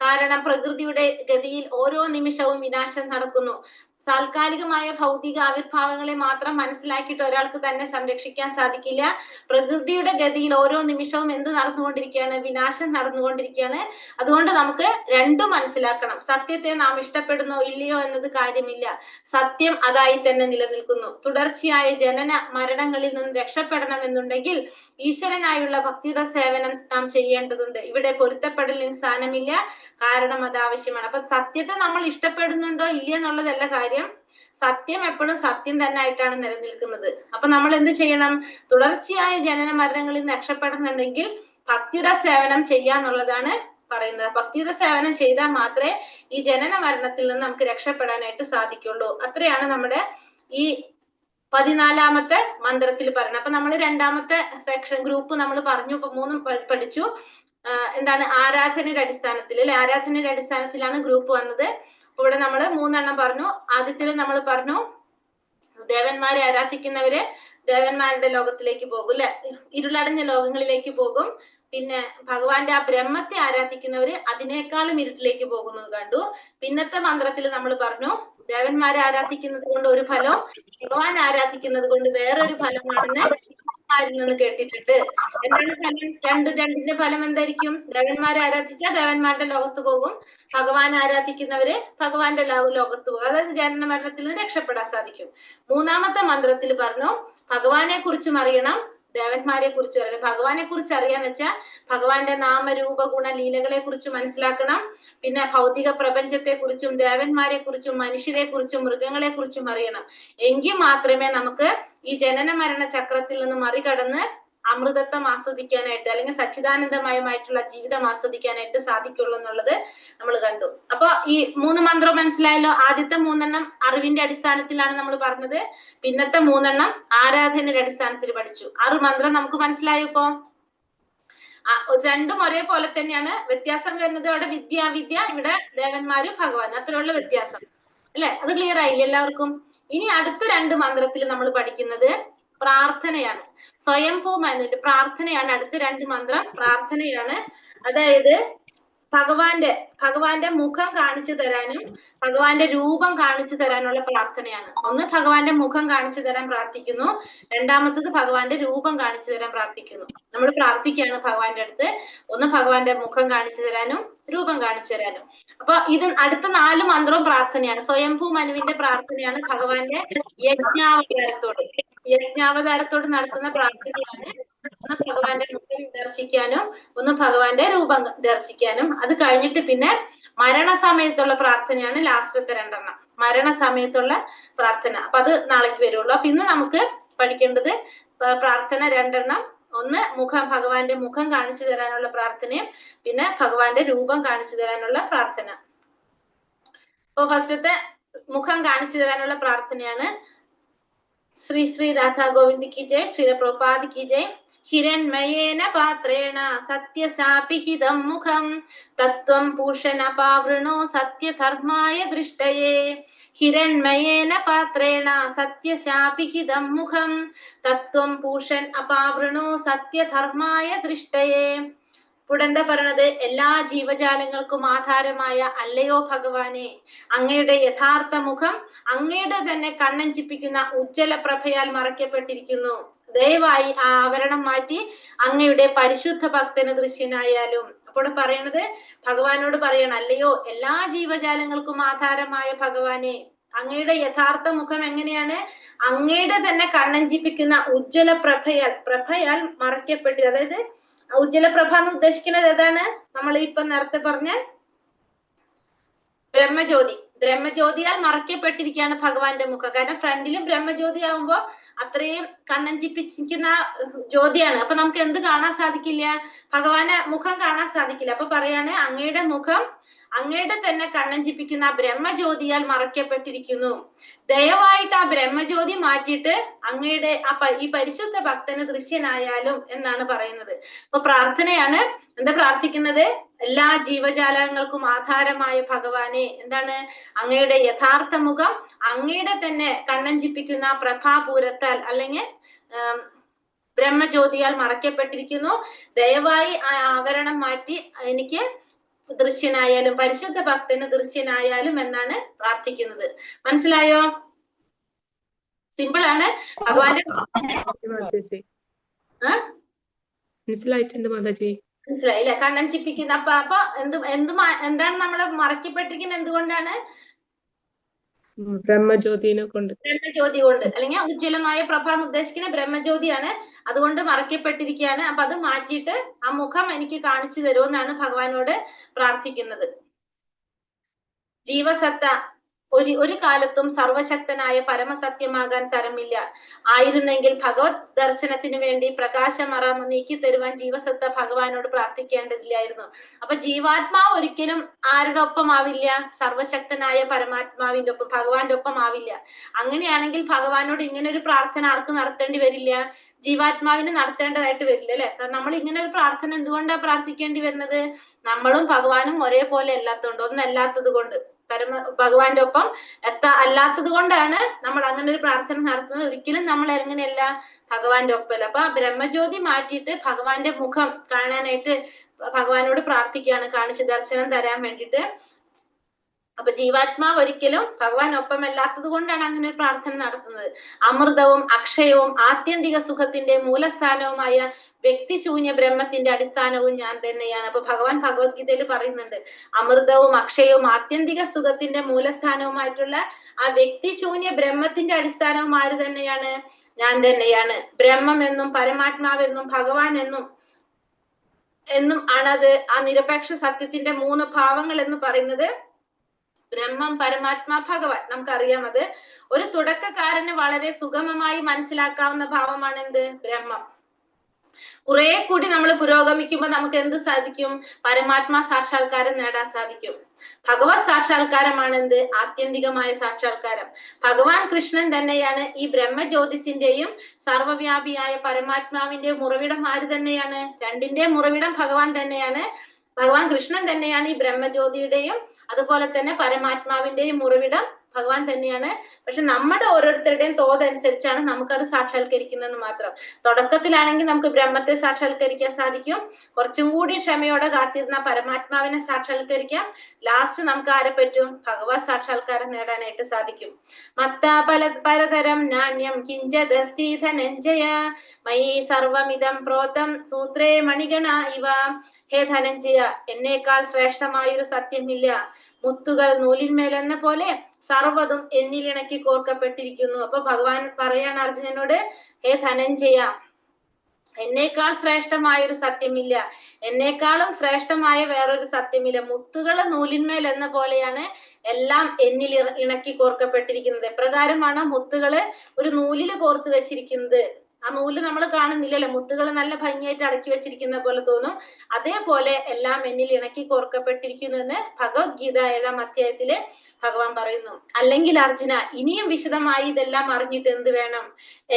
കാരണം പ്രകൃതിയുടെ ഗതിയിൽ ഓരോ നിമിഷവും വിനാശം നടക്കുന്നു. താൽക്കാലികമായ ഭൗതിക ആവിർഭാവങ്ങളെ മാത്രം മനസ്സിലാക്കിയിട്ട് ഒരാൾക്ക് തന്നെ സംരക്ഷിക്കാൻ സാധിക്കില്ല. പ്രകൃതിയുടെ ഗതിയിൽ ഓരോ നിമിഷവും എന്ത് നടന്നുകൊണ്ടിരിക്കുകയാണ്? വിനാശം നടന്നുകൊണ്ടിരിക്കുകയാണ്. അതുകൊണ്ട് നമുക്ക് രണ്ടും മനസ്സിലാക്കണം. സത്യത്തെ നാം ഇഷ്ടപ്പെടുന്നോ ഇല്ലയോ എന്നത് കാര്യമില്ല, സത്യം അതായി തന്നെ നിലനിൽക്കുന്നു. തുടർച്ചയായ ജനന മരണങ്ങളിൽ നിന്ന് രക്ഷപ്പെടണമെന്നുണ്ടെങ്കിൽ ഈശ്വരനായുള്ള ഭക്തിയുടെ സേവനം നാം ചെയ്യേണ്ടതുണ്ട്. ഇവിടെ പൊരുത്തപ്പെടലിന് സ്ഥാനമില്ല, കാരണം അത് ആവശ്യമാണ്. അപ്പൊ സത്യത്തെ നമ്മൾ ഇഷ്ടപ്പെടുന്നുണ്ടോ ഇല്ല എന്നുള്ളതല്ല കാര്യം, സത്യം എപ്പോഴും സത്യം തന്നെ ആയിട്ടാണ് നിലനിൽക്കുന്നത്. അപ്പൊ നമ്മൾ എന്ത് ചെയ്യണം? തുടർച്ചയായ ജനന മരണങ്ങളിൽ നിന്ന് രക്ഷപ്പെടുന്നുണ്ടെങ്കിൽ ഭക്തിയുടെ സേവനം ചെയ്യാന്നുള്ളതാണ് പറയുന്നത്. ഭക്തിയുടെ സേവനം ചെയ്താൽ മാത്രമേ ഈ ജനന മരണത്തിൽ നിന്ന് നമുക്ക് രക്ഷപ്പെടാനായിട്ട് സാധിക്കുള്ളൂ. അത്രയാണ് നമ്മുടെ ഈ 14ാമത്തെ മന്ത്രത്തിൽ പറയുന്നത്. അപ്പൊ നമ്മൾ 2ാമത്തെ സെക്ഷൻ ഗ്രൂപ്പ് നമ്മൾ പറഞ്ഞു, ഇപ്പൊ 3 പഠിച്ചു. എന്താണ്? ആരാധനയുടെ അടിസ്ഥാനത്തിൽ അല്ലെ, ആരാധനയുടെ അടിസ്ഥാനത്തിലാണ് ഗ്രൂപ്പ് വന്നത്. ഇവിടെ നമ്മൾ 3 പറഞ്ഞു. ആദ്യത്തിൽ നമ്മൾ പറഞ്ഞു ദേവന്മാരെ ആരാധിക്കുന്നവര് ദേവന്മാരുടെ ലോകത്തിലേക്ക് പോകും അല്ലെ, ഇരുളടഞ്ഞ ലോകങ്ങളിലേക്ക് പോകും. പിന്നെ ഭഗവാന്റെ ആ ബ്രഹ്മത്തെ ആരാധിക്കുന്നവര് അതിനേക്കാളും ഇരുട്ടിലേക്ക് പോകുന്നത് കണ്ടു. പിന്നത്തെ മന്ത്രത്തിൽ നമ്മൾ പറഞ്ഞു ദേവന്മാരെ ആരാധിക്കുന്നത് കൊണ്ട് ഒരു ഫലം, ഭഗവാൻ ആരാധിക്കുന്നത് കൊണ്ട് വേറൊരു ഫലമാണെന്ന് നിന്ന് കേട്ടിട്ടുണ്ട്. എന്താണ് ഫലം? രണ്ടിന്റെ ഫലം എന്തായിരിക്കും? ദേവന്മാരെ ആരാധിച്ചാൽ ദേവന്മാരുടെ ലോകത്ത് പോകും, ഭഗവാൻ ആരാധിക്കുന്നവര് ഭഗവാന്റെ ലോകത്ത് പോകും, അതായത് ജനന മരണത്തിൽ നിന്ന് രക്ഷപ്പെടാൻ സാധിക്കും. 3ാമത്തെ മന്ത്രത്തിൽ പറഞ്ഞു ഭഗവാനെ കുറിച്ചും അറിയണം, ദേവന്മാരെ കുറിച്ച് അറിയണം. ഭഗവാനെ കുറിച്ച് അറിയാന്ന് വെച്ചാൽ ഭഗവാന്റെ നാമരൂപ ഗുണ ലീലകളെ കുറിച്ച് മനസ്സിലാക്കണം. പിന്നെ ഭൗതിക പ്രപഞ്ചത്തെ കുറിച്ചും ദേവന്മാരെ കുറിച്ചും മനുഷ്യരെ കുറിച്ചും മൃഗങ്ങളെ കുറിച്ചും അറിയണം. എങ്കിൽ മാത്രമേ നമുക്ക് ഈ ജനന മരണ ചക്രത്തിൽ നിന്ന് മറികടന്ന് അമൃതത്വം ആസ്വദിക്കാനായിട്ട്, അല്ലെങ്കിൽ സച്ചിദാനന്ദമയമായിട്ടുള്ള ജീവിതം ആസ്വദിക്കാനായിട്ട് സാധിക്കുള്ളൂ എന്നുള്ളത് നമ്മൾ കണ്ടു. അപ്പൊ ഈ 3 മന്ത്രം മനസ്സിലായല്ലോ. ആദ്യത്തെ 3 അറിവിന്റെ അടിസ്ഥാനത്തിലാണ് നമ്മൾ പറഞ്ഞത്, പിന്നത്തെ 3 ആരാധനയുടെ അടിസ്ഥാനത്തിൽ പഠിച്ചു. 6 മന്ത്രം നമുക്ക് മനസ്സിലായോ? ഇപ്പോ രണ്ടും ഒരേപോലെ തന്നെയാണ്. വ്യത്യാസം വരുന്നത് അവിടെ വിദ്യ, ഇവിടെ ദേവന്മാരും ഭഗവാനും, അത്രയുള്ള വ്യത്യാസം അല്ലെ? അത് ക്ലിയർ ആയില്ലേ എല്ലാവർക്കും? ഇനി അടുത്ത 2 മന്ത്രത്തിൽ നമ്മൾ പഠിക്കുന്നത് പ്രാർത്ഥനയാണ്. സ്വയംഭൂ മനുവിന്റെ പ്രാർത്ഥനയാണ്. അടുത്ത 2 മന്ത്രം പ്രാർത്ഥനയാണ്. അതായത് ഭഗവാന്റെ മുഖം കാണിച്ചു തരാനും ഭഗവാന്റെ രൂപം കാണിച്ചു തരാനുള്ള പ്രാർത്ഥനയാണ്. ഒന്ന് ഭഗവാന്റെ മുഖം കാണിച്ചു തരാൻ പ്രാർത്ഥിക്കുന്നു, രണ്ടാമത്തത് ഭഗവാന്റെ രൂപം കാണിച്ചു തരാൻ പ്രാർത്ഥിക്കുന്നു. നമ്മൾ പ്രാർത്ഥിക്കുകയാണ് ഭഗവാന്റെ അടുത്ത്, ഒന്ന് ഭഗവാന്റെ മുഖം കാണിച്ചു തരാനും രൂപം കാണിച്ചു തരാനും. അപ്പൊ ഇത് അടുത്ത 4 മന്ത്രവും പ്രാർത്ഥനയാണ്. സ്വയംഭൂ മനുവിന്റെ പ്രാർത്ഥനയാണ് ഭഗവാന്റെ യജ്ഞാവതാരത്തോട് നടത്തുന്ന പ്രാർത്ഥനയാണ്. ഒന്ന് ഭഗവാന്റെ മുഖം ദർശിക്കാനും ഒന്ന് ഭഗവാന്റെ രൂപം ദർശിക്കാനും. അത് കഴിഞ്ഞിട്ട് പിന്നെ മരണസമയത്തുള്ള പ്രാർത്ഥനയാണ് ലാസ്റ്റത്തെ 2 മരണസമയത്തുള്ള പ്രാർത്ഥന. അപ്പൊ അത് നാളേക്ക് വരുള്ളൂ. അപ്പൊ ഇന്ന് നമുക്ക് പഠിക്കേണ്ടത് പ്രാർത്ഥന 2. ഒന്ന് ഭഗവാന്റെ മുഖം കാണിച്ചു തരാനുള്ള പ്രാർത്ഥനയും പിന്നെ ഭഗവാന്റെ രൂപം കാണിച്ചു തരാനുള്ള പ്രാർത്ഥന. അപ്പൊ ഫസ്റ്റത്തെ മുഖം കാണിച്ചു തരാനുള്ള പ്രാർത്ഥനയാണ്. ശ്രീ ശ്രീ രാധാ ഗോവിന്ദ് की जय, श्री प्रभुपाद की जय. हिरण्मयेन पात्रेण सत्यसापिहितं मुखं तत्त्वं पूषणपावृणो सत्यधर्माय दृष्टये. हिरण्मयेन पात्रेण सत्यसापिहितं मुखं तत्त्वं पूषणपावृणो सत्यधर्माय दृष्टये. ഇവിടെ എന്താ പറയണത്? എല്ലാ ജീവജാലങ്ങൾക്കും ആധാരമായ അല്ലയോ ഭഗവാനെ, അങ്ങയുടെ യഥാർത്ഥ മുഖം അങ്ങയുടെ തന്നെ കണ്ണഞ്ചിപ്പിക്കുന്ന ഉജ്ജ്വല പ്രഭയാൽ മറയ്ക്കപ്പെട്ടിരിക്കുന്നു. ദയവായി ആ ആവരണം മാറ്റി അങ്ങയുടെ പരിശുദ്ധ ഭക്തന് ദൃശ്യനായാലും. അപ്പോൾ പറയണത് ഭഗവാനോട് പറയണം, അല്ലയോ എല്ലാ ജീവജാലങ്ങൾക്കും ആധാരമായ ഭഗവാനെ, അങ്ങയുടെ യഥാർത്ഥ മുഖം എങ്ങനെയാണ്? അങ്ങയുടെ തന്നെ കണ്ണഞ്ചിപ്പിക്കുന്ന ഉജ്ജ്വല പ്രഭയാൽ മറയ്ക്കപ്പെട്ടി. അതായത് ഉജ്ജ്വല പ്രഭ എന്ന് ഉദ്ദേശിക്കുന്നത് ഏതാണ്? നമ്മൾ ഇപ്പൊ നേരത്തെ പറഞ്ഞ ബ്രഹ്മജ്യോതിയാൽ മറയ്ക്കപ്പെട്ടിരിക്കുകയാണ് ഭഗവാന്റെ മുഖം. കാരണം ഫ്രണ്ടിലും ബ്രഹ്മജ്യോതി ആവുമ്പോ അത്രയും കണ്ണഞ്ചിപ്പിക്കുന്ന ജ്യോതിയാണ്. അപ്പൊ നമുക്ക് എന്ത് കാണാൻ സാധിക്കില്ല? ഭഗവാന്റെ മുഖം കാണാൻ സാധിക്കില്ല. അപ്പൊ പറയാണ് അങ്ങയുടെ മുഖം അങ്ങയുടെ തന്നെ കണ്ണഞ്ചിപ്പിക്കുന്ന ആ ബ്രഹ്മജ്യോതിയാൽ മറയ്ക്കപ്പെട്ടിരിക്കുന്നു. ദയവായിട്ട് ആ ബ്രഹ്മജ്യോതി മാറ്റിയിട്ട് അങ്ങയുടെ ഈ പരിശുദ്ധ ഭക്തന് ദൃശ്യനായാലും എന്നാണ് പറയുന്നത്. അപ്പൊ പ്രാർത്ഥനയാണ്. എന്താ പ്രാർത്ഥിക്കുന്നത്? എല്ലാ ജീവജാലങ്ങൾക്കും ആധാരമായ ഭഗവാനെ, എന്താണ്? അങ്ങയുടെ യഥാർത്ഥ മുഖം അങ്ങയുടെ തന്നെ കണ്ണഞ്ചിപ്പിക്കുന്ന പ്രഭാപൂരത്താൽ അല്ലെങ്കിൽ ബ്രഹ്മജ്യോതിയാൽ മറയ്ക്കപ്പെട്ടിരിക്കുന്നു. ദയവായി ആ ആവരണം മാറ്റി എനിക്ക് ദൃശ്യനായാലും, പരിശുദ്ധ ഭക്തന് ദൃശ്യനായാലും എന്നാണ് പ്രാർത്ഥിക്കുന്നത്. മനസ്സിലായോ? സിമ്പിൾ ആണ്. ഭഗവാന്റെ മനസ്സിലായിട്ടുണ്ട് മാതാജി. മനസ്സിലായില്ലേ? കണ്ണഞ്ചിപ്പിക്കുന്ന അപ്പൊ എന്താണ് നമ്മളെ മറയ്ക്കപ്പെട്ടിരിക്കുന്നത്? എന്തുകൊണ്ടാണ്? ബ്രഹ്മജ്യോതിനെ കൊണ്ട്, ബ്രഹ്മജ്യോതി കൊണ്ട്, അല്ലെങ്കിൽ ഉജ്ജ്വലമായ പ്രഭ എന്ന് ഉദ്ദേശിക്കുന്ന ബ്രഹ്മജ്യോതിയാണ്. അതുകൊണ്ട് മറയ്ക്കപ്പെട്ടിരിക്കുകയാണ്. അപ്പൊ അത് മാറ്റിയിട്ട് ആ മുഖം എനിക്ക് കാണിച്ചു തരുമെന്നാണ് ഭഗവാനോട് പ്രാർത്ഥിക്കുന്നത്. ജീവസത്ത ഒരു കാലത്തും സർവശക്തനായ പരമസത്യമാകാൻ തരമില്ല. ആയിരുന്നെങ്കിൽ ഭഗവത് ദർശനത്തിന് വേണ്ടി പ്രകാശമറ നീക്കി തരുവാൻ ജീവസത്ത ഭഗവാനോട് പ്രാർത്ഥിക്കേണ്ടതില്ലായിരുന്നു. അപ്പൊ ജീവാത്മാവ് ഒരിക്കലും ആരുടെ ഒപ്പം ആവില്ല? സർവശക്തനായ പരമാത്മാവിന്റെ ഒപ്പം, ഭഗവാന്റെ ഒപ്പം ആവില്ല. അങ്ങനെയാണെങ്കിൽ ഭഗവാനോട് ഇങ്ങനെ ഒരു പ്രാർത്ഥന ആർക്ക് നടത്തേണ്ടി വരില്ല? ജീവാത്മാവിന് നടത്തേണ്ടതായിട്ട് വരില്ല അല്ലെ? കാരണം നമ്മൾ ഇങ്ങനെ ഒരു പ്രാർത്ഥന എന്തുകൊണ്ടാ പ്രാർത്ഥിക്കേണ്ടി വരുന്നത്? നമ്മളും ഭഗവാനും ഒരേപോലെ അല്ലാത്തതുകൊണ്ട്, ഒന്നല്ലാത്തത് കൊണ്ട്, ഭഗവാന്റെ ഒപ്പം അല്ലാത്തത് കൊണ്ടാണ് നമ്മൾ അങ്ങനെ ഒരു പ്രാർത്ഥന നടത്തുന്നത്. ഒരിക്കലും നമ്മൾ എങ്ങനെയല്ല? ഭഗവാന്റെ ഒപ്പമല്ല. അപ്പൊ ബ്രഹ്മജ്യോതി മാറ്റിയിട്ട് ഭഗവാന്റെ മുഖം കാണാനായിട്ട് ഭഗവാനോട് പ്രാർത്ഥിക്കുകയാണ്, കാണിച്ച് ദർശനം തരാൻ വേണ്ടിയിട്ട്. അപ്പൊ ജീവാത്മാവ് ഒരിക്കലും ഭഗവാൻ ഒപ്പമല്ലാത്തത് കൊണ്ടാണ് അങ്ങനെ ഒരു പ്രാർത്ഥന നടത്തുന്നത്. അമൃതവും അക്ഷയവും ആത്യന്തിക സുഖത്തിന്റെ മൂലസ്ഥാനവുമായ വ്യക്തിശൂന്യ ബ്രഹ്മത്തിന്റെ അടിസ്ഥാനവും ഞാൻ തന്നെയാണ്. അപ്പൊ ഭഗവാൻ ഭഗവത്ഗീതയിൽ പറയുന്നുണ്ട്, അമൃതവും അക്ഷയവും ആത്യന്തിക സുഖത്തിന്റെ മൂലസ്ഥാനവുമായിട്ടുള്ള ആ വ്യക്തിശൂന്യ ബ്രഹ്മത്തിന്റെ അടിസ്ഥാനവും ആര് തന്നെയാണ്? ഞാൻ തന്നെയാണ്. ബ്രഹ്മം എന്നും പരമാത്മാവെന്നും ഭഗവാൻ എന്നും ആണത്. ആ നിരപേക്ഷ സത്യത്തിന്റെ 3 ഭാവങ്ങൾ എന്ന് പറയുന്നത് ബ്രഹ്മം, പരമാത്മാ, ഭഗവാൻ. നമുക്കറിയാം അത് ഒരു തുടക്കക്കാരന് വളരെ സുഗമമായി മനസ്സിലാക്കാവുന്ന ഭാവമാണ് എന്ത്? ബ്രഹ്മം. കുറെ കൂടി നമ്മൾ പുരോഗമിക്കുമ്പോൾ നമുക്ക് എന്ത് സാധിക്കും? പരമാത്മാ സാക്ഷാത്കാരം നേടാൻ സാധിക്കും. ഭഗവത് സാക്ഷാത്കാരമാണ് എന്ത്? ആത്യന്തികമായ സാക്ഷാത്കാരം. ഭഗവാൻ കൃഷ്ണൻ തന്നെയാണ് ഈ ബ്രഹ്മജ്യോതിസിന്റെയും സർവ്വവ്യാപിയായ പരമാത്മാവിന്റെയും ഉറവിടം ആര് തന്നെയാണ്? രണ്ടിന്റെയും ഉറവിടം ഭഗവാൻ തന്നെയാണ്. ഭഗവാൻ കൃഷ്ണൻ തന്നെയാണ് ഈ ബ്രഹ്മജ്യോതിയുടെയും അതുപോലെ തന്നെ പരമാത്മാവിന്റെയും ഉറവിടം ഭഗവാൻ തന്നെയാണ്. പക്ഷെ നമ്മുടെ ഓരോരുത്തരുടെയും തോതനുസരിച്ചാണ് നമുക്കത് സാക്ഷാത്കരിക്കുന്നതെന്ന് മാത്രം. തുടക്കത്തിലാണെങ്കിൽ നമുക്ക് ബ്രഹ്മത്തെ സാക്ഷാത്കരിക്കാൻ സാധിക്കും. കുറച്ചും കൂടി ക്ഷമയോടെ കാത്തിരുന്ന പരമാത്മാവിനെ സാക്ഷാത്കരിക്കാം. ലാസ്റ്റ് നമുക്ക് ആരെ പറ്റും? ഭഗവത് സാക്ഷാത്കാരം നേടാനായിട്ട് സാധിക്കും. മത്താ പലതരം നാണ്യം കിഞ്ചദസ്തി ധനഞ്ജയ മയി സർവമിതം പ്രോതം സൂത്രേ മണിഗണ ഇവ. ഹേ ധനഞ്ജയ, എന്നേക്കാൾ ശ്രേഷ്ഠമായൊരു സത്യമില്ല. മുത്തുകൾ നൂലിന്മേൽ എന്ന പോലെ സർവ്വതും എന്നിലിണക്കി കോർക്കപ്പെട്ടിരിക്കുന്നു. അപ്പൊ ഭഗവാൻ പറയാണ് അർജുനനോട്, ഹേ ധനഞ്ജയ, എന്നേക്കാൾ ശ്രേഷ്ഠമായൊരു സത്യമില്ല, എന്നേക്കാളും ശ്രേഷ്ഠമായ വേറൊരു സത്യമില്ല. മുത്തുകൾ നൂലിന്മേൽ എന്ന പോലെയാണ് എല്ലാം എന്നിൽ ഇണക്കി കോർക്കപ്പെട്ടിരിക്കുന്നത്. എപ്രകാരമാണ് മുത്തുകള് ഒരു നൂലില് കോർത്ത് വെച്ചിരിക്കുന്നത്? ആ നൂല് നമ്മൾ കാണുന്നില്ലല്ലോ, മുത്തുകൾ നല്ല ഭംഗിയായിട്ട് അടക്കി വെച്ചിരിക്കുന്ന പോലെ തോന്നും. അതേപോലെ എല്ലാം എന്നിൽ ഇണക്കി കോർക്കപ്പെട്ടിരിക്കുന്നു എന്ന് ഭഗവത്ഗീത 7-ാം അധ്യായത്തില് ഭഗവാൻ പറയുന്നു. അല്ലെങ്കിൽ അർജുന, ഇനിയും വിശദമായി ഇതെല്ലാം അറിഞ്ഞിട്ട് എന്ത് വേണം?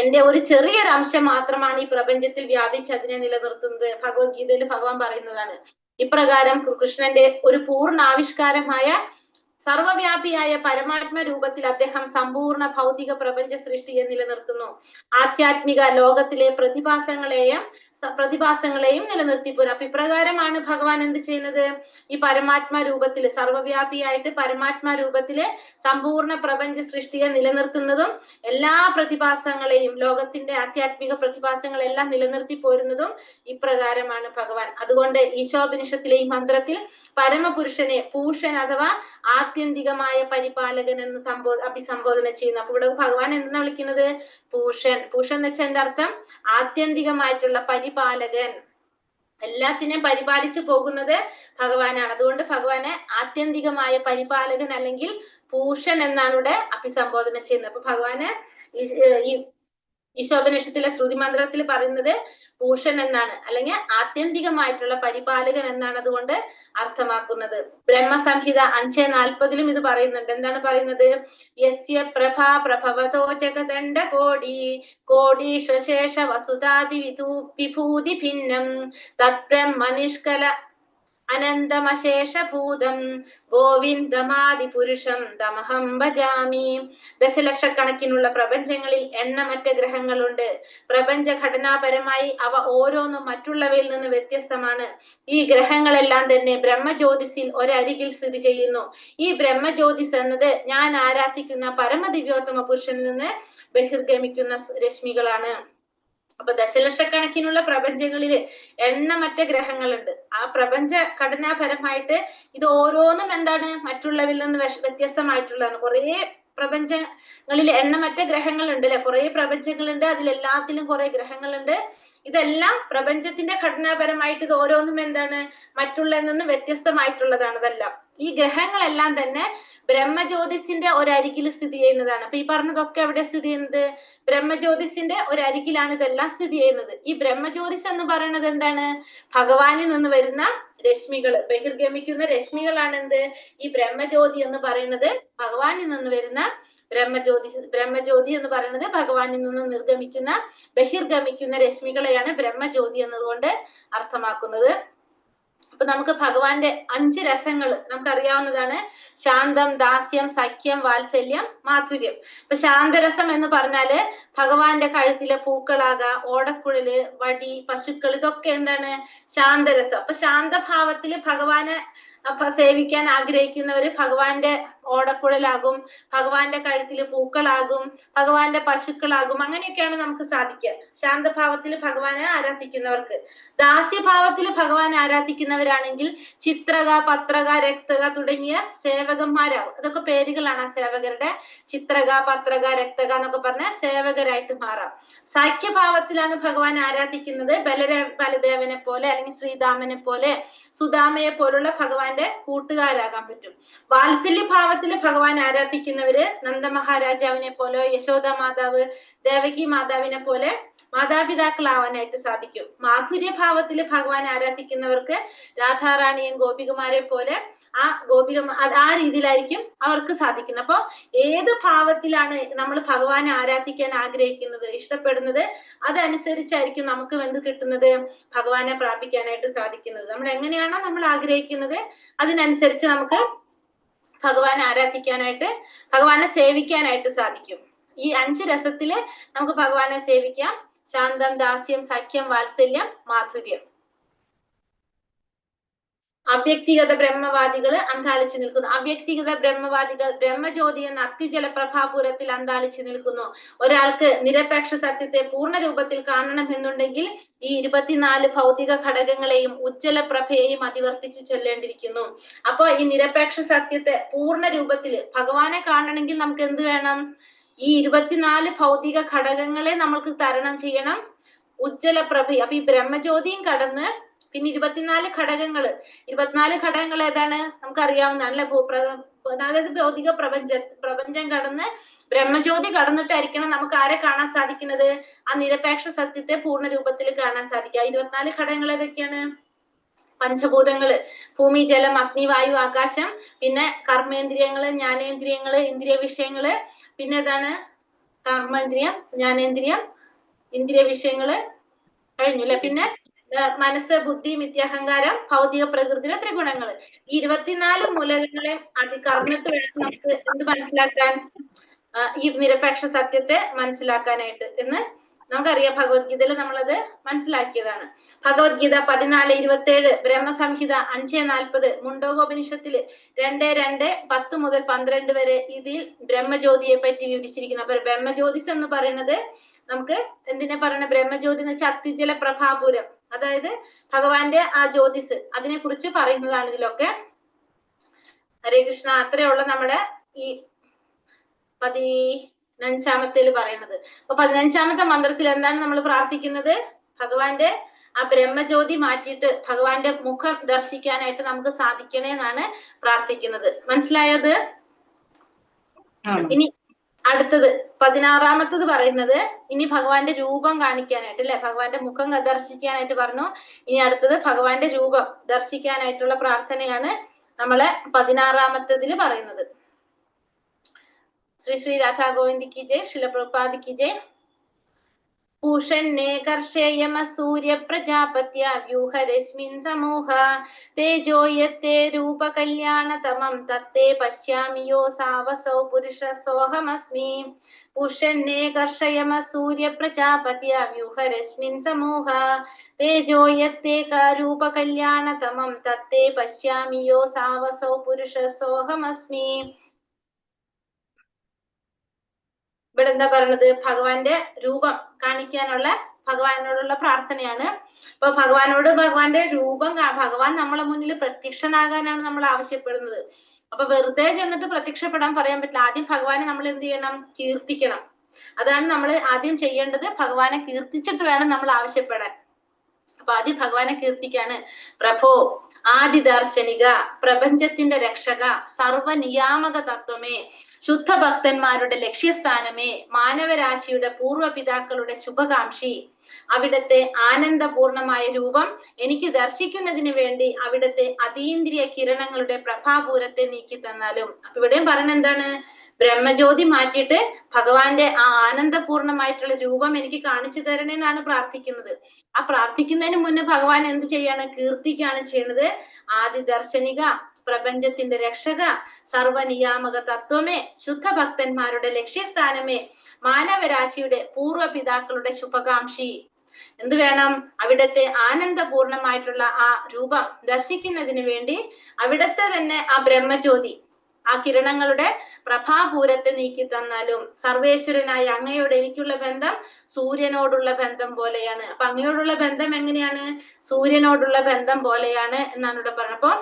എന്റെ ഒരു ചെറിയൊരു അംശം മാത്രമാണ് ഈ പ്രപഞ്ചത്തിൽ വ്യാപിച്ച് അതിനെ നിലനിർത്തുന്നത്. ഭഗവത്ഗീതയിൽ ഭഗവാൻ പറയുന്നതാണ്. ഇപ്രകാരം കൃഷ്ണന്റെ ഒരു പൂർണ്ണ ആവിഷ്കാരമായ സർവവ്യാപിയായ പരമാത്മ രൂപത്തിൽ അദ്ദേഹം സമ്പൂർണ്ണ ഭൗതിക പ്രപഞ്ച സൃഷ്ടിയെ നിലനിർത്തുന്നു. ആധ്യാത്മിക ലോകത്തിലെ പ്രതിഭാസങ്ങളെയും നിലനിർത്തിപ്പോരും. അപ്പൊ ഇപ്രകാരമാണ് ഭഗവാൻ എന്ത് ചെയ്യുന്നത്? ഈ പരമാത്മ രൂപത്തില് സർവവ്യാപിയായിട്ട് പരമാത്മ രൂപത്തിലെ സമ്പൂർണ്ണ പ്രപഞ്ച സൃഷ്ടിയെ നിലനിർത്തുന്നതും എല്ലാ പ്രതിഭാസങ്ങളെയും, ലോകത്തിന്റെ ആധ്യാത്മിക പ്രതിഭാസങ്ങളെല്ലാം നിലനിർത്തി പോരുന്നതും ഇപ്രകാരമാണ് ഭഗവാൻ. അതുകൊണ്ട് ഈശോപനിഷത്തിലെ ഈ മന്ത്രത്തിൽ പരമപുരുഷനെ പൂഷൻ അഥവാ ആത്യന്തികമായ പരിപാലകൻ എന്ന് അഭിസംബോധന ചെയ്യുന്നു. അപ്പൊ ഇവിടെ ഭഗവാൻ എന്തിനാ വിളിക്കുന്നത്? പൂഷൻ. പൂഷൻ എന്ന് വെച്ചാൽ എന്റെ അർത്ഥം ആത്യന്തികമായിട്ടുള്ള പരിപാലകൻ. എല്ലാത്തിനെയും പരിപാലിച്ചു പോകുന്നത് ഭഗവാനാണ്. അതുകൊണ്ട് ഭഗവാനെ ആത്യന്തികമായ പരിപാലകൻ അല്ലെങ്കിൽ പൂഷൻ എന്നാണ് ഇവിടെ അഭിസംബോധന ചെയ്യുന്നത്. അപ്പൊ ഭഗവാന് ഈ ഈശോപനിഷത്തിലെ ശ്രുതി മന്ത്രത്തിൽ പറയുന്നത് പൂഷൻ എന്നാണ്, അല്ലെങ്കിൽ ആത്യന്തികമായിട്ടുള്ള പരിപാലകൻ എന്നാണ് അതുകൊണ്ട് അർത്ഥമാക്കുന്നത്. ബ്രഹ്മസംഹിത 5:40 ഇത് പറയുന്നുണ്ട്. എന്താണ് പറയുന്നത്? യസ്യ പ്രഭാ പ്രഭവതോ ജഗദണ്ഡ കോടീശേഷ വസുധാതി വിഭൂതി ഭിന്നം തത്ബ്രഹ്മ നിഷ്കല അനന്തമശേഷഭൂതം ഗോവിന്ദമാദി പുരുഷം തമഹം ഭജാമി. ദശലക്ഷക്കണക്കിനുള്ള പ്രപഞ്ചങ്ങളിൽ എണ്ണമറ്റ ഗ്രഹങ്ങളുണ്ട്. പ്രപഞ്ച ഘടനാപരമായി അവ ഓരോന്നും മറ്റുള്ളവയിൽ നിന്ന് വ്യത്യസ്തമാണ്. ഈ ഗ്രഹങ്ങളെല്ലാം തന്നെ ബ്രഹ്മജ്യോതിസിൽ ഒരരികിൽ സ്ഥിതി ചെയ്യുന്നു. ഈ ബ്രഹ്മജ്യോതിസ് എന്നത് ഞാൻ ആരാധിക്കുന്ന പരമദിവ്യോത്തമ പുരുഷനിൽ നിന്ന് ബഹിർഗമിക്കുന്ന രശ്മികളാണ്. അപ്പൊ ദശലക്ഷക്കണക്കിനുള്ള പ്രപഞ്ചങ്ങളില് എണ്ണമറ്റ ഗ്രഹങ്ങളുണ്ട്. ആ പ്രപഞ്ച ഘടനാപരമായിട്ട് ഇത് ഓരോന്നും എന്താണ്? മറ്റുള്ളവരിൽ നിന്ന് വ്യത്യസ്തമായിട്ടുള്ളതാണ്. കുറേ പ്രപഞ്ചങ്ങളിൽ എണ്ണമറ്റ ഗ്രഹങ്ങളുണ്ട് അല്ലെ? കുറെ പ്രപഞ്ചങ്ങളുണ്ട്, അതിലെല്ലാത്തിലും കുറെ ഗ്രഹങ്ങളുണ്ട്. ഇതെല്ലാം പ്രപഞ്ചത്തിന്റെ ഘടനാപരമായിട്ട് ഇത് ഓരോന്നും എന്താണ്? മറ്റുള്ളതിൽ നിന്ന് വ്യത്യസ്തമായിട്ടുള്ളതാണ് ഇതെല്ലാം. ഈ ഗ്രഹങ്ങളെല്ലാം തന്നെ ബ്രഹ്മജ്യോതിസിന്റെ ഒരരികിൽ സ്ഥിതി ചെയ്യുന്നതാണ്. അപ്പൊ ഈ പറഞ്ഞതൊക്കെ എവിടെ സ്ഥിതി ചെയ്യുന്നത്? ബ്രഹ്മജ്യോതിസിന്റെ ഒരരികിലാണ് ഇതെല്ലാം സ്ഥിതി ചെയ്യുന്നത്. ഈ ബ്രഹ്മജ്യോതിസ് എന്ന് പറയുന്നത് എന്താണ്? ഭഗവാനിൽ നിന്ന് വരുന്ന രശ്മികള്, ബഹിർഗമിക്കുന്ന രശ്മികളാണ് എന്ത്? ഈ ബ്രഹ്മജ്യോതി എന്ന് പറയുന്നത്. ഭഗവാനിൽ നിന്ന് വരുന്ന ബ്രഹ്മജ്യോതി എന്ന് പറയുന്നത് ഭഗവാനിൽ നിന്ന് നിർഗമിക്കുന്ന ബഹിർഗമിക്കുന്ന രശ്മികളെയാണ് ബ്രഹ്മജ്യോതി എന്നതുകൊണ്ട് അർത്ഥമാക്കുന്നത്. അപ്പൊ നമുക്ക് ഭഗവാന്റെ 5 രസങ്ങൾ നമുക്കറിയാവുന്നതാണ്. ശാന്തം, ദാസ്യം, സഖ്യം, വാത്സല്യം, മാധുര്യം. ഇപ്പൊ ശാന്തരസം എന്ന് പറഞ്ഞാല് ഭഗവാന്റെ കഴുത്തിലെ പൂക്കളാകാം, ഓടക്കുഴല്, വടി, പശുക്കൾ, ഇതൊക്കെ എന്താണ്? ശാന്തരസം. അപ്പൊ ശാന്തഭാവത്തില് ഭഗവാനെ സേവിക്കാൻ ആഗ്രഹിക്കുന്നവര് ഭഗവാന്റെ ഓടക്കുഴലാകും, ഭഗവാന്റെ കഴുത്തില് പൂക്കളാകും, ഭഗവാന്റെ പശുക്കളാകും. അങ്ങനെയൊക്കെയാണ് നമുക്ക് സാധിക്കുക ശാന്തഭാവത്തിൽ ഭഗവാനെ ആരാധിക്കുന്നവർക്ക്. ദാസ്യഭാവത്തിൽ ഭഗവാനെ ആരാധിക്കുന്നവരാണെങ്കിൽ ചിത്രക, പത്രക, രക്തക തുടങ്ങിയ സേവകന്മാരാകും. അതൊക്കെ പേരുകളാണ് ആ സേവകരുടെ. ചിത്രക, പത്രക, രക്തക എന്നൊക്കെ പറഞ്ഞ സേവകരായിട്ട് മാറാം. സാഖ്യഭാവത്തിലാണ് ഭഗവാൻ ആരാധിക്കുന്നത്. ബലദേവനെ പോലെ അല്ലെങ്കിൽ ശ്രീരാമനെ പോലെ സുദാമയെ പോലുള്ള ഭഗവാന്റെ കൂട്ടുകാരാകാൻ പറ്റും. വാത്സല്യ ഭാവത്തില് ഭഗവാൻ ആരാധിക്കുന്നവര് നന്ദ മഹാരാജാവിനെ പോലെ, യശോദ മാതാവ്, ദേവകി മാതാവിനെ പോലെ മാതാപിതാക്കളാവാനായിട്ട് സാധിക്കും. മാധുര്യഭാവത്തിൽ ഭഗവാൻ ആരാധിക്കുന്നവർക്ക് രാധാറാണിയും ഗോപികമാരെ പോലെ ആ രീതിയിലായിരിക്കും അവർക്ക് സാധിക്കുന്നത്. അപ്പൊ ഏത് ഭാവത്തിലാണ് നമ്മൾ ഭഗവാനെ ആരാധിക്കാൻ ആഗ്രഹിക്കുന്നത്, ഇഷ്ടപ്പെടുന്നത്, അതനുസരിച്ചായിരിക്കും നമുക്ക് എന്ത് കിട്ടുന്നത്, ഭഗവാനെ പ്രാപിക്കാനായിട്ട് സാധിക്കുന്നത്. നമ്മൾ എങ്ങനെയാണോ നമ്മൾ ആഗ്രഹിക്കുന്നത് അതിനനുസരിച്ച് നമുക്ക് ഭഗവാനെ ആരാധിക്കാനായിട്ട്, ഭഗവാനെ സേവിക്കാനായിട്ട് സാധിക്കും. ഈ 5 രസത്തില് നമുക്ക് ഭഗവാനെ സേവിക്കാം. ശാന്തം, ദാസ്യം, സഖ്യം, വാത്സല്യം, മാധുര്യം. അവ്യക്തിഗത ബ്രഹ്മവാദികള് അന്താളിച്ചു നിൽക്കുന്നു. അവ്യക്തിഗത ബ്രഹ്മവാദികൾ ബ്രഹ്മജ്യോതി എന്ന അത്യുജല പ്രഭാപുരത്തിൽ അന്താളിച്ചു നിൽക്കുന്നു. ഒരാൾക്ക് നിരപേക്ഷ സത്യത്തെ പൂർണ്ണ രൂപത്തിൽ കാണണമെന്നുണ്ടെങ്കിൽ ഈ 24 ഭൗതിക ഘടകങ്ങളെയും ഉജ്ജ്വല പ്രഭയെയും അതിവർത്തിച്ച് ചൊല്ലേണ്ടിയിരിക്കുന്നു. അപ്പൊ ഈ നിരപേക്ഷ സത്യത്തെ പൂർണ്ണ രൂപത്തില് ഭഗവാനെ കാണണമെങ്കിൽ നമുക്ക് എന്ത് വേണം? ഈ 24 ഭൗതിക ഘടകങ്ങളെ നമ്മൾക്ക് തരണം ചെയ്യണം. ഉജ്ജ്വല പ്രഭ, അപ്പൊ ഈ ബ്രഹ്മജ്യോതിയും കടന്ന് പിന്നെ 24 ഘടകങ്ങൾ ഏതാണ്? നമുക്കറിയാവുന്നതാണല്ലേ. അതായത് ഭൗതിക പ്രപഞ്ചം കടന്ന് ബ്രഹ്മജ്യോതി കടന്നിട്ടായിരിക്കണം നമുക്ക് ആരെ കാണാൻ സാധിക്കുന്നത്? ആ നിരപേക്ഷ സത്യത്തെ പൂർണ്ണ രൂപത്തിൽ കാണാൻ സാധിക്കുക. 24 ഘടകങ്ങൾ ഏതൊക്കെയാണ്? പഞ്ചഭൂതങ്ങള്, ഭൂമി, ജലം, അഗ്നി, വായു, ആകാശം, പിന്നെ കർമ്മേന്ദ്രിയങ്ങള്, ജ്ഞാനേന്ദ്രിയങ്ങള്, ഇന്ദ്രിയ വിഷയങ്ങള്, പിന്നെ ഏതാണ്? കർമ്മേന്ദ്രിയം, ജ്ഞാനേന്ദ്രിയം, ഇന്ദ്രിയ വിഷയങ്ങള് കഴിഞ്ഞു അല്ലെ. പിന്നെ മനസ്സ്, ബുദ്ധി, മിഥ്യാഹങ്കാരം, ഭൗതിക പ്രകൃതിയിലെ ത്രിഗുണങ്ങള്. ഈ 24 മൂലകങ്ങളെ കറന്നിട്ട് വേണം നമുക്ക് എന്ത് മനസ്സിലാക്കാൻ? ഈ നിരപേക്ഷ സത്യത്തെ മനസ്സിലാക്കാനായിട്ട് എന്ന് നമുക്കറിയാം. ഭഗവത്ഗീതയിൽ നമ്മളത് മനസ്സിലാക്കിയതാണ്. ഭഗവത്ഗീത 14:27, ബ്രഹ്മസംഹിത 5:40, മുണ്ടോകോപനിഷത്തില് 2:2, 10 മുതൽ 12 വരെ ഇതിൽ ബ്രഹ്മജ്യോതിയെ പറ്റി വിവരിച്ചിരിക്കുന്നു. അപ്പൊ ബ്രഹ്മജ്യോതിസ് എന്ന് പറയുന്നത് നമുക്ക് എന്തിനെ പറയണ? ബ്രഹ്മജ്യോതി എന്ന് വെച്ചാൽ അത്യുജ്വല പ്രഭാപുരം, അതായത് ഭഗവാന്റെ ആ ജ്യോതിസ്, അതിനെ കുറിച്ച് പറയുന്നതാണ് ഇതിലൊക്കെ. ഹരേ കൃഷ്ണ. അത്രയുള്ള നമ്മുടെ ഈ 15-ാമത്തേല് പറയുന്നത്. അപ്പൊ 15-ാമത്തെ മന്ത്രത്തിൽ എന്താണ് നമ്മൾ പ്രാർത്ഥിക്കുന്നത്? ഭഗവാന്റെ ആ ബ്രഹ്മജ്യോതി മാറ്റിയിട്ട് ഭഗവാന്റെ മുഖം ദർശിക്കാനായിട്ട് നമുക്ക് സാധിക്കണേ എന്നാണ് പ്രാർത്ഥിക്കുന്നത്. മനസ്സിലായത്? ഇനി അടുത്തത് 16-ാമത്തത് പറയുന്നത് ഇനി ഭഗവാന്റെ രൂപം കാണിക്കാനായിട്ട് അല്ലെ, ഭഗവാന്റെ മുഖം ദർശിക്കാനായിട്ട് പറഞ്ഞു. ഇനി അടുത്തത് ഭഗവാന്റെ രൂപം ദർശിക്കാനായിട്ടുള്ള പ്രാർത്ഥനയാണ് നമ്മളെ 16-ാമത്തതില് പറയുന്നത്. ശ്രീ ശ്രീ രാധാ ഗോവിന്ദ് കി ജയ്, ശില പ്രഭുപാദ് കി ജയ്. പൂഷണ്ണേ കർഷേയമ സൂര്യ പ്രജാപത്യ വ്യൂഹരശ്മിൻ സമൂഹ തേജോ യത്തെ രൂപ കല്യാണതമം തത്തേ പശ്യാമിയോ സാവസൗ പുരുഷ സോഹമസ്മി. പൂഷണ്ണേ കർഷയമ സൂര്യ പ്രജാപത്യ വ്യൂഹരശ്മിൻ സമൂഹ തേജോ യത്തെ രൂപ കല്യാണതമം തത്തേ പശ്യാമിയോ സാവസൗ പുരുഷ സോഹമസ്മി. ഇവിടെ എന്താ പറയുന്നത്? ഭഗവാന്റെ രൂപം കാണിക്കാനുള്ള ഭഗവാനോടുള്ള പ്രാർത്ഥനയാണ്. അപ്പൊ ഭഗവാന്റെ രൂപം, ഭഗവാൻ നമ്മളെ മുന്നിൽ പ്രത്യക്ഷനാകാനാണ് നമ്മൾ ആവശ്യപ്പെടുന്നത്. അപ്പൊ വെറുതെ ചെന്നിട്ട് പ്രത്യക്ഷപ്പെടാൻ പറയാൻ പറ്റില്ല. ആദ്യം ഭഗവാനെ നമ്മൾ എന്ത് ചെയ്യണം? കീർത്തിക്കണം. അതാണ് നമ്മൾ ആദ്യം ചെയ്യേണ്ടത്. ഭഗവാനെ കീർത്തിച്ചിട്ട് വേണം നമ്മൾ ആവശ്യപ്പെടാൻ. അപ്പൊ ആദ്യം ഭഗവാനെ കീർത്തിക്കാണ്. പ്രഭോ ആദിദാർശനിക, പ്രപഞ്ചത്തിന്റെ രക്ഷക, സർവനിയാമക തത്വമേ, ശുദ്ധ ഭക്തന്മാരുടെ ലക്ഷ്യസ്ഥാനമേ, മാനവരാശിയുടെ പൂർവ്വപിതാക്കളുടെ ശുഭകാംക്ഷി, അവിടത്തെ ആനന്ദപൂർണമായ രൂപം എനിക്ക് ദർശിക്കുന്നതിന് വേണ്ടി അവിടത്തെ അതീന്ദ്രിയ കിരണങ്ങളുടെ പ്രഭാപൂരത്തെ നീക്കി തന്നാലും. അപ്പൊ ഇവിടെയും പറഞ്ഞ എന്താണ്? ബ്രഹ്മജ്യോതി മാറ്റിയിട്ട് ഭഗവാന്റെ ആ ആനന്ദപൂർണമായിട്ടുള്ള രൂപം എനിക്ക് കാണിച്ചു തരണേന്നാണ് പ്രാർത്ഥിക്കുന്നത്. ആ പ്രാർത്ഥിക്കുന്നതിന് മുന്നേ ഭഗവാൻ എന്ത് ചെയ്യാണ്? കീർത്തിക്കാണ് ചെയ്യുന്നത്. ആദിദർശനിക, പ്രപഞ്ചത്തിന്റെ രക്ഷക, സർവനിയാമക തത്വമേ, ശുദ്ധ ഭക്തന്മാരുടെ ലക്ഷ്യസ്ഥാനമേ, മാനവരാശിയുടെ പൂർവ്വപിതാക്കളുടെ ശുഭകാംക്ഷി. എന്ത് വേണം? അവിടത്തെ ആനന്ദപൂർണമായിട്ടുള്ള ആ രൂപം ദർശിക്കുന്നതിന് വേണ്ടി അവിടത്തെ തന്നെ ആ ബ്രഹ്മജ്യോതി, ആ കിരണങ്ങളുടെ പ്രഭാപൂരത്തെ നീക്കി തന്നാലും. സർവേശ്വരനായ അങ്ങയോട് എനിക്കുള്ള ബന്ധം സൂര്യനോടുള്ള ബന്ധം പോലെയാണ്. അപ്പൊ അങ്ങയോടുള്ള ബന്ധം എങ്ങനെയാണ്? സൂര്യനോടുള്ള ബന്ധം പോലെയാണ് എന്നാണ് ഇവിടെ പറഞ്ഞത്. അപ്പൊ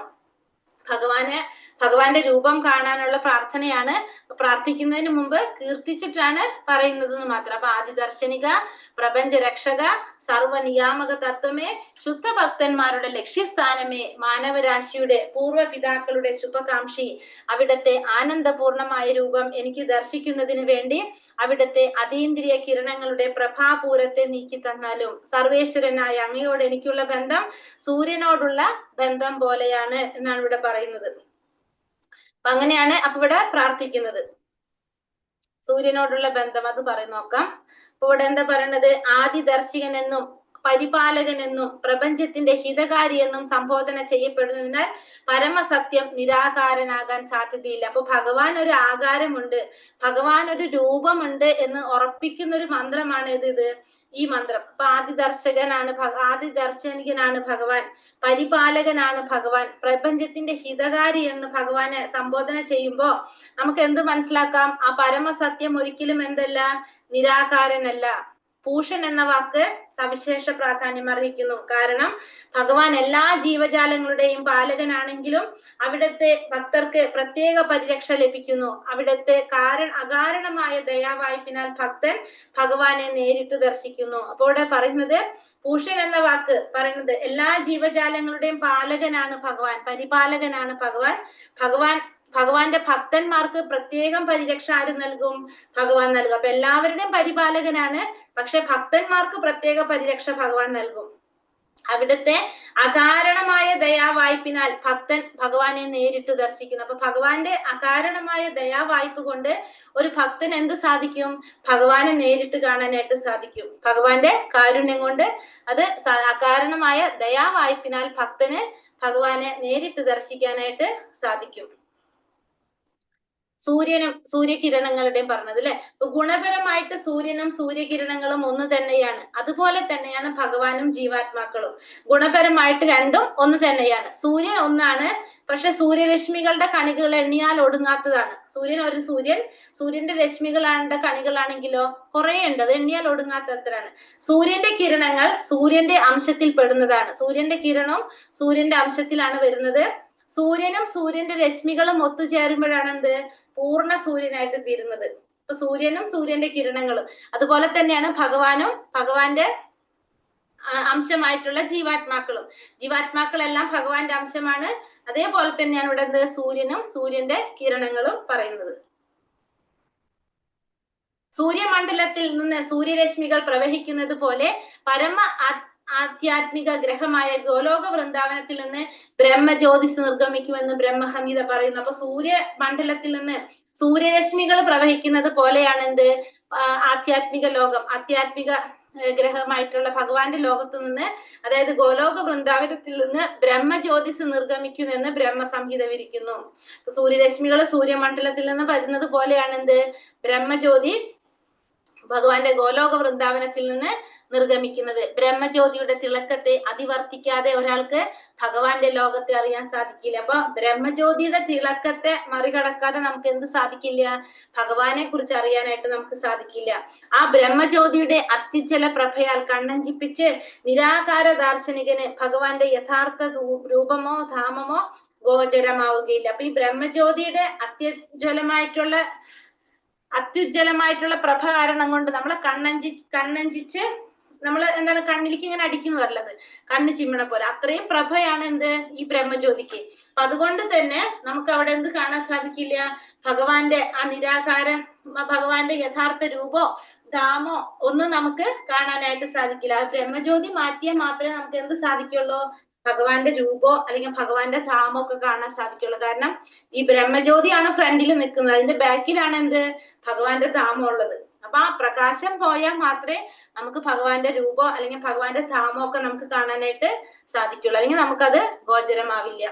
ഭഗവാന്റെ രൂപം കാണാനുള്ള പ്രാർത്ഥനയാണ്. പ്രാർത്ഥിക്കുന്നതിന് മുമ്പ് കീർത്തിച്ചിട്ടാണ് പറയുന്നത് എന്ന് മാത്രം. അപ്പൊ ആദിദർശനിക, പ്രപഞ്ച രക്ഷക, സർവനിയാമക തത്വമേ, ശുദ്ധ ഭക്തന്മാരുടെ ലക്ഷ്യസ്ഥാനമേ, മാനവരാശിയുടെ പൂർവ്വപിതാക്കളുടെ ശുഭകാംക്ഷി, അവിടത്തെ ആനന്ദപൂർണമായ രൂപം എനിക്ക് ദർശിക്കുന്നതിന് വേണ്ടി അവിടത്തെ അതീന്ദ്രിയ കിരണങ്ങളുടെ പ്രഭാപൂരത്തെ നീക്കി തന്നാലും സർവേശ്വരനായ അങ്ങയോട് എനിക്കുള്ള ബന്ധം സൂര്യനോടുള്ള ബന്ധം പോലെയാണ് എന്നാണ് ഇവിടെ പറയുന്നത്. അപ്പൊ അങ്ങനെയാണ് അപ്പൊ ഇവിടെ പ്രാർത്ഥിക്കുന്നത്. സൂര്യനോടുള്ള ബന്ധം അത് നോക്കാം. അപ്പൊ ഇവിടെ എന്താ പറയണത്? ആദിദർശികനെന്നും പരിപാലകനെന്നും പ്രപഞ്ചത്തിന്റെ ഹിതകാരി എന്നും സംബോധന ചെയ്യപ്പെടുന്നതിനാൽ പരമസത്യം നിരാകാരനാകാൻ സാധ്യതയില്ല. അപ്പൊ ഭഗവാൻ ഒരു ആകാരമുണ്ട്, ഭഗവാൻ ഒരു രൂപമുണ്ട് എന്ന് ഉറപ്പിക്കുന്ന ഒരു മന്ത്രമാണ് ഇത് ഈ മന്ത്രം. അപ്പൊ ആദിദർശനികനാണ് ഭഗവാൻ, പരിപാലകനാണ് ഭഗവാൻ, പ്രപഞ്ചത്തിന്റെ ഹിതകാരി എന്ന് ഭഗവാനെ സംബോധന ചെയ്യുമ്പോ നമുക്ക് എന്ത് മനസ്സിലാക്കാം? ആ പരമസത്യം ഒരിക്കലും എന്തല്ല, നിരാകാരനല്ല. പൂഷൻ എന്ന വാക്ക് സവിശേഷ പ്രാധാന്യം അർഹിക്കുന്നു. കാരണം ഭഗവാൻ എല്ലാ ജീവജാലങ്ങളുടെയും പാലകനാണെങ്കിലും അവിടുത്തെ ഭക്തർക്ക് പ്രത്യേക പരിരക്ഷ ലഭിക്കുന്നു. അവിടുത്തെ അകാരണമായ ദയാവായ്പിനാൽ ഭക്തൻ ഭഗവാനെ നേരിട്ട് ദർശിക്കുന്നു. അപ്പോൾ ഇവിടെ പറയുന്നത്, പൂഷൻ എന്ന വാക്ക് പറയുന്നത് എല്ലാ ജീവജാലങ്ങളുടെയും പാലകനാണ് ഭഗവാൻ, പരിപാലകനാണ് ഭഗവാന്റെ ഭക്തന്മാർക്ക് പ്രത്യേകം പരിരക്ഷ ആര് നൽകും? ഭഗവാൻ നൽകും. അപ്പൊ എല്ലാവരുടെയും പരിപാലകനാണ്, പക്ഷെ ഭക്തന്മാർക്ക് പ്രത്യേക പരിരക്ഷ ഭഗവാൻ നൽകും. അവിടുത്തെ അകാരണമായ ദയാവായ്പിനാൽ ഭക്തൻ ഭഗവാനെ നേരിട്ട് ദർശിക്കുന്നു. അപ്പൊ ഭഗവാന്റെ അകാരണമായ ദയാവായ്പ് കൊണ്ട് ഒരു ഭക്തൻ എന്ത് സാധിക്കും? ഭഗവാനെ നേരിട്ട് കാണാനായിട്ട് സാധിക്കും. ഭഗവാന്റെ കാരുണ്യം കൊണ്ട് അത് അകാരണമായ ദയാവായ്പിനാൽ ഭക്തന് ഭഗവാനെ നേരിട്ട് ദർശിക്കാനായിട്ട് സാധിക്കും. സൂര്യനും സൂര്യകിരണങ്ങളുടെയും പറഞ്ഞത് അല്ലെ. അപ്പൊ ഗുണപരമായിട്ട് സൂര്യനും സൂര്യകിരണങ്ങളും ഒന്ന് തന്നെയാണ്. അതുപോലെ തന്നെയാണ് ഭഗവാനും ജീവാത്മാക്കളും. ഗുണപരമായിട്ട് രണ്ടും ഒന്ന് തന്നെയാണ്. സൂര്യൻ ഒന്നാണ്, പക്ഷെ സൂര്യരശ്മികളുടെ കണികൾ എണ്ണിയാൽ ഒടുങ്ങാത്തതാണ്. സൂര്യന്റെ രശ്മികളുടെ കണികളാണെങ്കിലോ കുറെ ഉണ്ട്, അത് എണ്ണിയാൽ ഒടുങ്ങാത്തത്രയാണ്. സൂര്യന്റെ കിരണങ്ങൾ സൂര്യന്റെ അംശത്തിൽ പെടുന്നതാണ്. സൂര്യന്റെ കിരണവും സൂര്യന്റെ അംശത്തിലാണ് വരുന്നത്. സൂര്യനും സൂര്യന്റെ രശ്മികളും ഒത്തുചേരുമ്പോഴാണ് എന്ത്? പൂർണ്ണ സൂര്യനായിട്ട് തീരുന്നത്. ഇപ്പൊ സൂര്യനും സൂര്യന്റെ കിരണങ്ങളും അതുപോലെ തന്നെയാണ് ഭഗവാനും ഭഗവാന്റെ അംശമായിട്ടുള്ള ജീവാത്മാക്കളെല്ലാം ഭഗവാന്റെ അംശമാണ്. അതേപോലെ തന്നെയാണ് ഇവിടെ എന്ത്? സൂര്യനും സൂര്യന്റെ കിരണങ്ങളും പറയുന്നത്. സൂര്യമണ്ഡലത്തിൽ നിന്ന് സൂര്യരശ്മികൾ പ്രവഹിക്കുന്നത് പോലെ പരമ ആധ്യാത്മിക ഗ്രഹമായ ഗോലോക വൃന്ദാവനത്തിൽ നിന്ന് ബ്രഹ്മജ്യോതിസ് നിർഗമിക്കുമെന്ന് ബ്രഹ്മസംഹിത പറയുന്നു. അപ്പൊ സൂര്യമണ്ഡലത്തിൽ നിന്ന് സൂര്യരശ്മികൾ പ്രവഹിക്കുന്നത് പോലെയാണ് എന്ത്? ആധ്യാത്മിക ലോകം, ആധ്യാത്മിക ഗ്രഹമായിട്ടുള്ള ഭഗവാന്റെ ലോകത്ത് നിന്ന്, അതായത് ഗോലോക വൃന്ദാവനത്തിൽ നിന്ന് ബ്രഹ്മജ്യോതിസ് നിർഗമിക്കുമെന്ന് ബ്രഹ്മസംഹിത വിരിക്കുന്നു. സൂര്യരശ്മികൾ സൂര്യമണ്ഡലത്തിൽ നിന്ന് വരുന്നത് പോലെയാണ് എന്ത്? ബ്രഹ്മജ്യോതി ഭഗവാന്റെ ഗോലോക വൃന്ദാവനത്തിൽ നിന്ന് നിർഗമിക്കുന്നത്. ബ്രഹ്മജ്യോതിയുടെ തിളക്കത്തെ അതിവർത്തിക്കാതെ ഒരാൾക്ക് ഭഗവാന്റെ ലോകത്തെ അറിയാൻ സാധിക്കില്ല. അപ്പൊ ബ്രഹ്മജ്യോതിയുടെ തിളക്കത്തെ മറികടക്കാതെ നമുക്ക് എന്ത് സാധിക്കില്ല? ഭഗവാനെ കുറിച്ച് അറിയാനായിട്ട് നമുക്ക് സാധിക്കില്ല. ആ ബ്രഹ്മജ്യോതിയുടെ അത്യുജ്വല പ്രഭയാൽ കണ്ണഞ്ചിപ്പിച്ച് നിരാകാര ദാർശനികന് ഭഗവാന്റെ യഥാർത്ഥ രൂപമോ ധാമമോ ഗോചരമാവുകയില്ല. അപ്പൊ ഈ ബ്രഹ്മജ്യോതിയുടെ അത്യുജ്വലമായിട്ടുള്ള പ്രഭ കാരണം കൊണ്ട് നമ്മളെ കണ്ണഞ്ചിച്ച് നമ്മൾ എന്താണ് കണ്ണിലേക്ക് ഇങ്ങനെ അടിക്കുന്നു പറഞ്ഞത്, കണ്ണ് ചിമ്മണ പോലെ അത്രയും പ്രഭയാണ് എന്ത്? ഈ ബ്രഹ്മജ്യോതിക്ക്. അപ്പൊ അതുകൊണ്ട് തന്നെ നമുക്ക് അവിടെ എന്ത് കാണാൻ സാധിക്കില്ല? ഭഗവാന്റെ ആ നിരാകാരം, ഭഗവാന്റെ യഥാർത്ഥ രൂപോ ധാമോ ഒന്നും നമുക്ക് കാണാനായിട്ട് സാധിക്കില്ല. ആ ബ്രഹ്മജ്യോതി മാറ്റിയാൽ മാത്രമേ നമുക്ക് എന്ത് സാധിക്കുള്ളൂ? ഭഗവാന്റെ രൂപോ അല്ലെങ്കിൽ ഭഗവാന്റെ ധാമോ ഒക്കെ കാണാൻ സാധിക്കുള്ളൂ. കാരണം ഈ ബ്രഹ്മജ്യോതിയാണ് ഫ്രണ്ടിൽ നിൽക്കുന്നത്, അതിന്റെ ബാക്കിലാണ് എന്ത്? ഭഗവാന്റെ ധാമം ഉള്ളത്. അപ്പൊ ആ പ്രകാശം പോയാൽ മാത്രമേ നമുക്ക് ഭഗവാന്റെ രൂപോ അല്ലെങ്കിൽ ഭഗവാന്റെ ധാമോ ഒക്കെ നമുക്ക് കാണാനായിട്ട് സാധിക്കുള്ളൂ, അല്ലെങ്കിൽ നമുക്കത് ഗോചരമാവില്ല.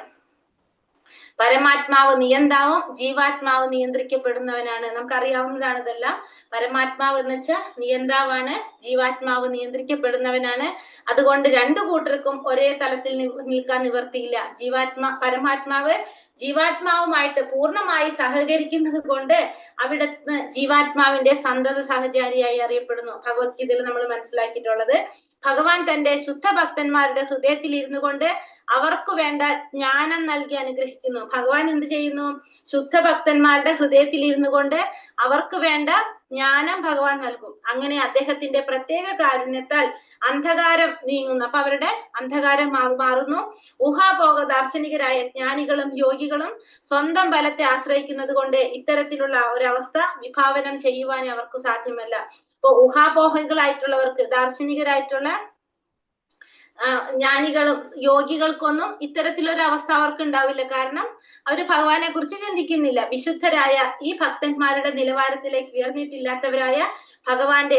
പരമാത്മാവ് നിയന്താവും ജീവാത്മാവ് നിയന്ത്രിക്കപ്പെടുന്നവനാണ്. നമുക്കറിയാവുന്നതാണ് ഇതെല്ലാം. പരമാത്മാവ് എന്ന് വെച്ചാൽ നിയന്താവാണ്, ജീവാത്മാവ് നിയന്ത്രിക്കപ്പെടുന്നവനാണ്. അതുകൊണ്ട് രണ്ടു കൂട്ടർക്കും ഒരേ തലത്തിൽ നിൽക്കാൻ നിവർത്തിയില്ല. പരമാത്മാവ് ജീവാത്മാവുമായിട്ട് പൂർണ്ണമായി സഹകരിക്കുന്നത് കൊണ്ട് അവിടുന്ന് ജീവാത്മാവിന്റെ സന്തത സഹചാരിയായി അറിയപ്പെടുന്നു. ഭഗവത്ഗീതയിൽ നമ്മൾ മനസ്സിലാക്കിയിട്ടുള്ളത് ഭഗവാൻ തന്റെ ശുദ്ധ ഭക്തന്മാരുടെ ഹൃദയത്തിൽ ഇരുന്നു കൊണ്ട് അവർക്ക് വേണ്ട ജ്ഞാനം നൽകി അനുഗ്രഹിക്കുന്നു. ഭഗവാൻ എന്ത് ചെയ്യുന്നു? ശുദ്ധ ഭക്തന്മാരുടെ ഹൃദയത്തിൽ ഇരുന്നു കൊണ്ട് അവർക്ക് വേണ്ട ജ്ഞാനം ഭഗവാൻ നൽകും. അങ്ങനെ അദ്ദേഹത്തിന്റെ പ്രത്യേക കാരുണ്യത്താൽ അന്ധകാരം നീങ്ങുന്നു. അപ്പൊ അവരുടെ അന്ധകാരം മാറുന്നു. ഊഹാപോക ദാർശനികരായ ജ്ഞാനികളും യോഗികളും സ്വന്തം ബലത്തെ ആശ്രയിക്കുന്നത് കൊണ്ട് ഇത്തരത്തിലുള്ള ഒരവസ്ഥ വിഭാവനം ചെയ്യുവാൻ അവർക്ക് സാധ്യമല്ല. ഇപ്പൊ ഊഹാപോഹികളായിട്ടുള്ളവർക്ക്, ദാർശനികരായിട്ടുള്ള ജ്ഞാനികളും യോഗികൾക്കൊന്നും ഇത്തരത്തിലൊരു അവസ്ഥ അവർക്ക് ഉണ്ടാവില്ല. കാരണം അവര് ഭഗവാനെ കുറിച്ച് ചിന്തിക്കുന്നില്ല. വിശുദ്ധരായ ഈ ഭക്തന്മാരുടെ നിലവാരത്തിലേക്ക് ഉയർന്നിട്ടില്ലാത്തവരായ ഭഗവാന്റെ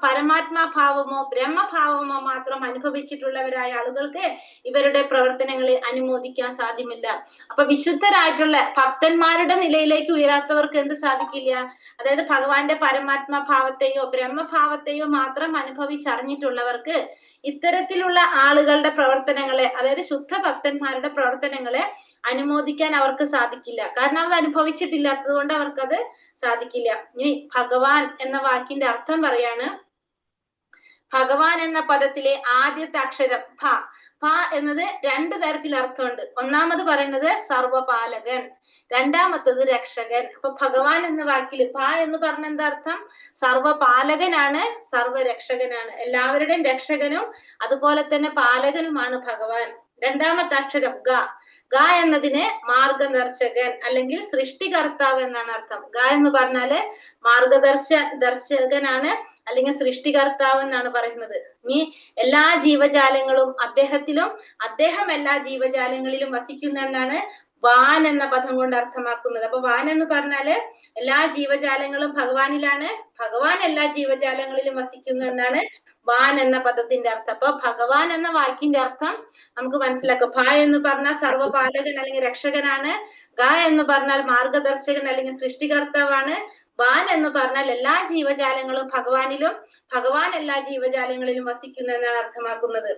പരമാത്മാഭാവമോ ബ്രഹ്മഭാവമോ മാത്രം അനുഭവിച്ചിട്ടുള്ളവരായ ആളുകൾക്ക് ഇവരുടെ പ്രവർത്തനങ്ങളെ അനുമോദിക്കാൻ സാധ്യമല്ല. അപ്പൊ വിശുദ്ധരായിട്ടുള്ള ഭക്തന്മാരുടെ നിലയിലേക്ക് ഉയരാത്തവർക്ക് എന്ത് സാധിക്കില്ല? അതായത് ഭഗവാന്റെ പരമാത്മാഭാവത്തെയോ ബ്രഹ്മഭാവത്തെയോ മാത്രം അനുഭവിച്ചറിഞ്ഞിട്ടുള്ളവർക്ക് ഇത്തരത്തിലുള്ള ആളുകളുടെ പ്രവർത്തനങ്ങളെ, അതായത് ശുദ്ധ ഭക്തന്മാരുടെ പ്രവർത്തനങ്ങളെ അനുമോദിക്കാൻ അവർക്ക് സാധിക്കില്ല. കാരണം അത് അനുഭവിച്ചിട്ടില്ലാത്തത് കൊണ്ട് അവർക്കത് സാധിക്കില്ല. ഇനി ഭഗവാൻ എന്ന വാക്കിന്റെ അർത്ഥം പറയാണ്. ഭഗവാൻ എന്ന പദത്തിലെ ആദ്യത്തെ അക്ഷരം ഭ. ഭ എന്നത് രണ്ടു തരത്തിൽ അർത്ഥമുണ്ട്. ഒന്നാമത് പറയുന്നത് സർവപാലകൻ, രണ്ടാമത്തത് രക്ഷകൻ. അപ്പൊ ഭഗവാൻ എന്ന വാക്കിൽ ഭ എന്ന് പറഞ്ഞ എന്താ അർത്ഥം? സർവപാലകനാണ്, സർവരക്ഷകനാണ്. എല്ലാവരുടെയും രക്ഷകനും അതുപോലെ തന്നെ പാലകനുമാണ് ഭഗവാൻ. രണ്ടാമത്തെ അക്ഷരം ഗ. ഗ എന്നതിന് മാർഗദർശകൻ അല്ലെങ്കിൽ സൃഷ്ടികർത്താവ് എന്നാണ് അർത്ഥം. ഗ എന്ന് പറഞ്ഞാല് മാർഗദർശകനാണ് അല്ലെങ്കിൽ സൃഷ്ടികർത്താവ് എന്നാണ് പറയുന്നത്. ഇനി എല്ലാ ജീവജാലങ്ങളും അദ്ദേഹത്തിലും അദ്ദേഹം എല്ലാ ജീവജാലങ്ങളിലും വസിക്കുന്ന എന്നാണ് വാൻ എന്ന പദം കൊണ്ട് അർത്ഥമാക്കുന്നത്. അപ്പൊ വാൻ എന്ന് പറഞ്ഞാല് എല്ലാ ജീവജാലങ്ങളും ഭഗവാനിലാണ്, ഭഗവാൻ എല്ലാ ജീവജാലങ്ങളിലും വസിക്കുന്നു എന്നാണ് വാൻ എന്ന പദത്തിന്റെ അർത്ഥം. അപ്പൊ ഭഗവാൻ എന്ന വാക്കിന്റെ അർത്ഥം നമുക്ക് മനസ്സിലാക്കാം. ഭ എന്ന് പറഞ്ഞാൽ സർവപാലകൻ അല്ലെങ്കിൽ രക്ഷകനാണ്. ഗ എന്ന് പറഞ്ഞാൽ മാർഗദർശകൻ അല്ലെങ്കിൽ സൃഷ്ടികർത്താവാണ്. വാൻ എന്ന് പറഞ്ഞാൽ എല്ലാ ജീവജാലങ്ങളും ഭഗവാനിലും ഭഗവാൻ എല്ലാ ജീവജാലങ്ങളിലും വസിക്കുന്നു എന്നാണ് അർത്ഥമാക്കുന്നത്.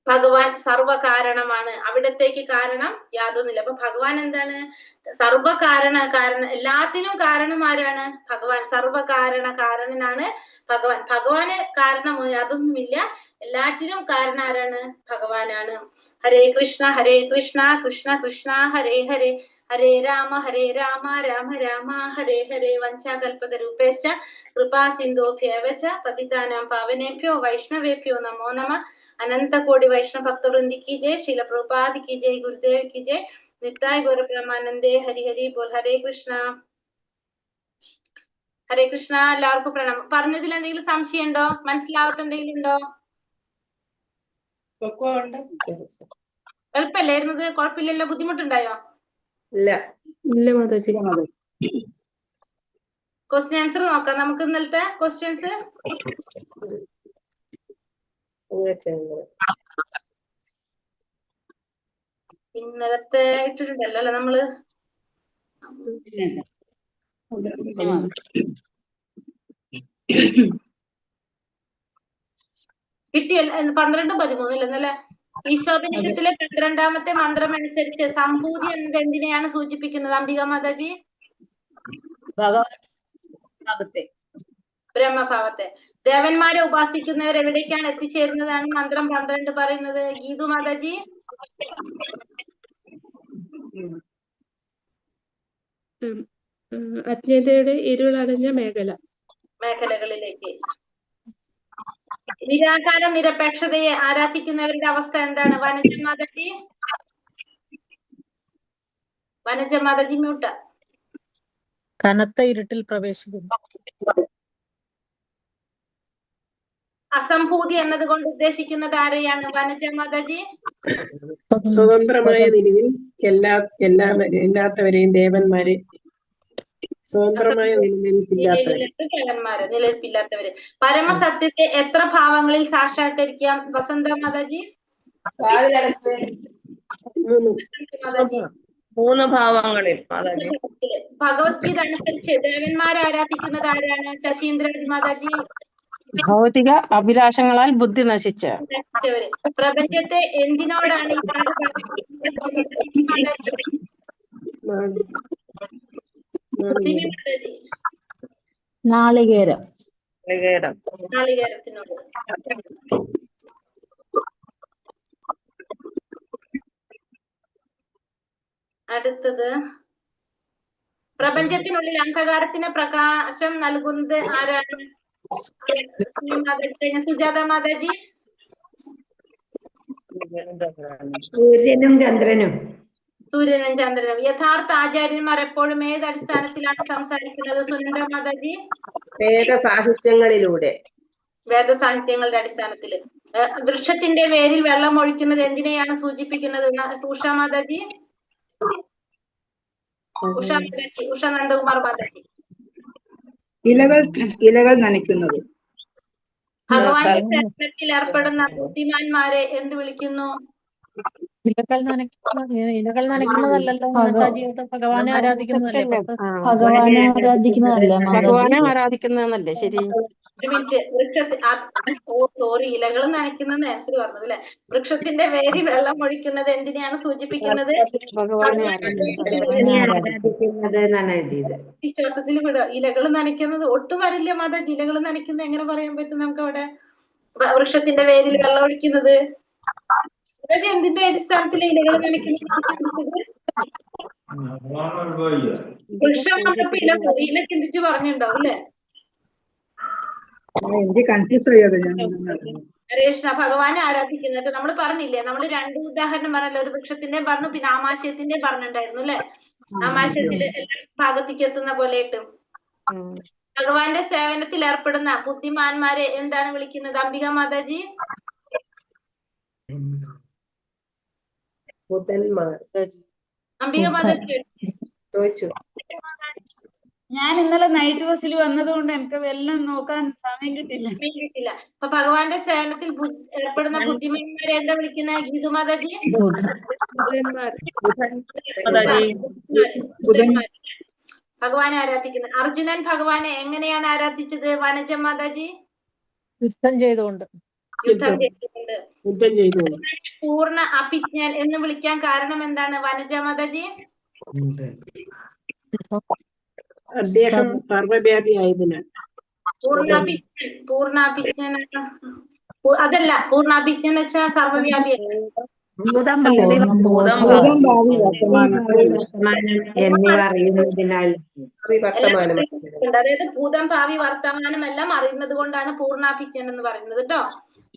ഭഗവാൻ സർവകാരണമാണ്, അവിടത്തേക്ക് കാരണം യാതൊന്നുമില്ല. അപ്പൊ ഭഗവാൻ എന്താണ്? സർവകാരണം, എല്ലാത്തിനും കാരണം ആരാണ്? ഭഗവാൻ. കാരണനാണ് ഭഗവാൻ. ഭഗവാന് കാരണം യാതൊന്നുമില്ല, എല്ലാറ്റിനും കാരണം ആരാണ്? ഭഗവാനാണ്. ഹരേ കൃഷ്ണ കൃഷ്ണ കൃഷ്ണ ഹരേ ഹരേ, ഹരേ രാമ രാമ രാമ ഹരേ ഹരേ. വഞ്ചാകൽപതരൂപേശ്ച കൃപാ സിന്ധോഭ്യേവ ച പതിതാനാം പാവനേഭ്യോ വൈഷ്ണവേഭ്യോ നമോ നമഃ. अनंत कोटि वैष्णव भक्त वृंद की जय, श्रील प्रभुपाद की जय, गुरुदेव की जय, नित्याय गौर ब्रह्मानंदे, हरि हरि बोल. हरे कृष्ण. എല്ലാവർക്കും പ്രണാമം. പറഞ്ഞതിൽ എന്തെങ്കിലും സംശയം ഉണ്ടോ? മനസ്സിലാവാത്ത എന്തെങ്കിലും ഉണ്ടോ? എളുപ്പല്ലായിരുന്നത്? കുഴപ്പമില്ലല്ലോ? ബുദ്ധിമുട്ടുണ്ടായോ? ഇല്ല മാതാജി. ക്വസ്റ്റ്യൻ ആൻസർ നോക്കാം നമുക്ക്. ഇന്നലത്തെ ക്വസ്റ്റ്യൻസ് ഇന്നലത്തെ ഇട്ടിട്ടുണ്ടല്ലോ അല്ലെ നമ്മള്? കിട്ടിയല്ല? 12-13 ഇന്നലെ ഈശോപനിഷത്തിലെ 12ാമത്തെ മന്ത്രം അനുസരിച്ച് സംഭൂതി എന്നത് എന്തിനെയാണ് സൂചിപ്പിക്കുന്നത് അംബിക മാതാജി? ബ്രഹ്മഭാവത്തെ. ദേവന്മാരെ ഉപാസിക്കുന്നവർ എവിടേക്കാണ് എത്തിച്ചേരുന്നതാണ് മന്ത്രം 12 പറയുന്നത്? ഗീതു മാതാജി? അജ്ഞതയുടെ ഇരുളടഞ്ഞ മേഖലകളിലേക്ക്. നിരാകാര നിരപേക്ഷതയെ ആരാധിക്കുന്നവരുടെ അവസ്ഥ എന്താണ്? വനജ മാതാജി മ്യൂട്ട്. കനത്ത ഇരുട്ടിൽ പ്രവേശിക്കുന്നു. അസംഭൂതി എന്നതുകൊണ്ട് ഉദ്ദേശിക്കുന്നത് ആരെയാണ് വനജ മാതാജി? സ്വതന്ത്രമായ നിലയിൽ എല്ലാത്തവരെയും ദേവന്മാരെ, സ്വതന്ത്രമായ നിലനിൽപ്പില്ലാത്തവര്. പരമസത്യത്തെ എത്ര ഭാവങ്ങളിൽ സാക്ഷാത്കരിക്കാം വസന്ത മാതാജി? 3 ഭാവങ്ങളിൽ. ഭഗവത്ഗീത അനുസരിച്ച് ദേവന്മാരെ ആരാധിക്കുന്നത് ആരാണ് ശശീന്ദ്ര മാതാജി? ഭൗതിക അഭിലാഷങ്ങളാൽ ബുദ്ധി നശിച്ചവര്. പ്രപഞ്ചത്തെ എന്തിനോടാണ് സിമി മാതാജി നാളികേരം. നാളികേരത്തിനോട്. അടുത്തത് പ്രപഞ്ചത്തിനുള്ളിൽ അന്ധകാരത്തിന് പ്രകാശം നൽകുന്നത് ആരാണ്? സിമി മാതാജി കഴിഞ്ഞ സുജാത മാതാജി. സൂര്യനും ചന്ദ്രനും. സൂര്യനും ചന്ദ്രനും. യഥാർത്ഥ ആചാര്യന്മാർ എപ്പോഴും ഏത് അടിസ്ഥാനത്തിലാണ് സംസാരിക്കുന്നത്? സുനന്ദ മാതാജി. വേദസാഹിത്യങ്ങളിലൂടെ. വേദസാഹിത്യങ്ങളുടെ അടിസ്ഥാനത്തിൽ. വൃക്ഷത്തിന്റെ വേരിൽ വെള്ളം ഒഴിക്കുന്നത് എന്തിനെയാണ് സൂചിപ്പിക്കുന്നത്? ഉഷ മാതാജി. ഉഷ മാതാജി. ഉഷ നന്ദകുമാർ മാതാജി. ഇലകൾ നനയ്ക്കുന്നത്. ഭഗവാന്റെ സേവനത്തിൽ ഏർപ്പെടുന്ന ബുദ്ധിമാന്മാരെ എന്ത് വിളിക്കുന്നു? ഇലകൾ നനയ്ക്കുന്നതല്ലല്ലോ മാതാജി, ഭഗവാനെ ആരാധിക്കുന്നതല്ലേ? ഭഗവാനെ ആരാധിക്കുന്നതല്ലേ മാതാജി? ഭഗവാനെ ആരാധിക്കുന്നതെന്നല്ലേ ശരി? ഒരു മിനിറ്റ്. സോറി, ഇലകൾ നനയ്ക്കുന്നത് ആൻസർ പറഞ്ഞത് അല്ലെ? വൃക്ഷത്തിന്റെ വേരിൽ വെള്ളം ഒഴിക്കുന്നത് എന്തിനെയാണ് സൂചിപ്പിക്കുന്നത്? ഭഗവാനെ ആരാധിക്കുന്നത് എന്നാണ് എഴുതിയത്. വിശ്വാസത്തിൽ വിടുക. ഇലകൾ നനയ്ക്കുന്നത് ഒട്ടും വരില്ല മാതാജി. ഇലകൾ നനയ്ക്കുന്നത് എങ്ങനെ പറയാൻ പറ്റും നമുക്ക് അവിടെ? വൃക്ഷത്തിന്റെ വേരിൽ വെള്ളം ഒഴിക്കുന്നത് എന്തിന്റെ അടിസ്ഥാനത്തിൽ ഇലകൾ നനയ്ക്കുന്നത്? വൃക്ഷം വന്നപ്പോ ഇല ചിന്തിച്ച് പറഞ്ഞിട്ടുണ്ടാവും അല്ലെ? എനിക്ക് കൺഫ്യൂസ് ആയത് രേഷ്ണ ഭഗവാനെ ആരാധിക്കുന്നത് നമ്മൾ പറഞ്ഞില്ലേ? നമ്മൾ രണ്ട് ഉദാഹരണം പറഞ്ഞല്ലോ. ഒരു വൃക്ഷത്തിന്റെ പറഞ്ഞു, പിന്നെ ആമാശയത്തിന്റെ പറഞ്ഞിട്ടുണ്ടായിരുന്നു അല്ലെ? ആമാശയത്തിൽ എല്ലാ ഭാഗത്തേക്ക് എത്തുന്ന പോലെ ഇട്ടും. ഭഗവാന്റെ സേവനത്തിൽ ഏർപ്പെടുന്ന ബുദ്ധിമാന്മാരെ എന്താണ് വിളിക്കുന്നത്? അംബിക മാതാജി. അംബിക മാതാജി ചോദിച്ചു. ഞാൻ ഇന്നലെ നൈറ്റ് ബസ്സിൽ വന്നതുകൊണ്ട് എനിക്ക് എല്ലാം നോക്കാൻ സമയം കിട്ടില്ല. അപ്പൊ ഭഗവാന്റെ സേവനത്തിൽ ഏർപ്പെടുന്ന ബുദ്ധിമാന്മാരെ എന്താ വിളിക്കുന്നത്? ഗീതു മാതാജി. ഭഗവാനെ ആരാധിക്കുന്നത്. അർജുനൻ ഭഗവാനെ എങ്ങനെയാണ് ആരാധിച്ചത്? വനജ മാതാജി. യുദ്ധം ചെയ്തുകൊണ്ട്. യുദ്ധം ചെയ്തുകൊണ്ട്. പൂർണ്ണ അഭിജ്ഞൻ എന്ന് വിളിക്കാൻ കാരണം എന്താണ്? വനജ മാതാജി. അദ്ദേഹം സർവ്വവ്യാപി ആയതിനാൽ. പൂർണ്ണാഭിജ്ഞൻ അതല്ല. പൂർണ്ണാഭിജ്ഞൻ എന്ന് വെച്ചാൽ സർവ്വവ്യാപി. എന്നിവ അറിയുന്നതിനാൽ. അതായത് ഭൂതം ഭാവി വർത്തമാനം എല്ലാം അറിയുന്നത് കൊണ്ടാണ് പൂർണ്ണാഭിജ്ഞൻ എന്ന് പറയുന്നത് കേട്ടോ.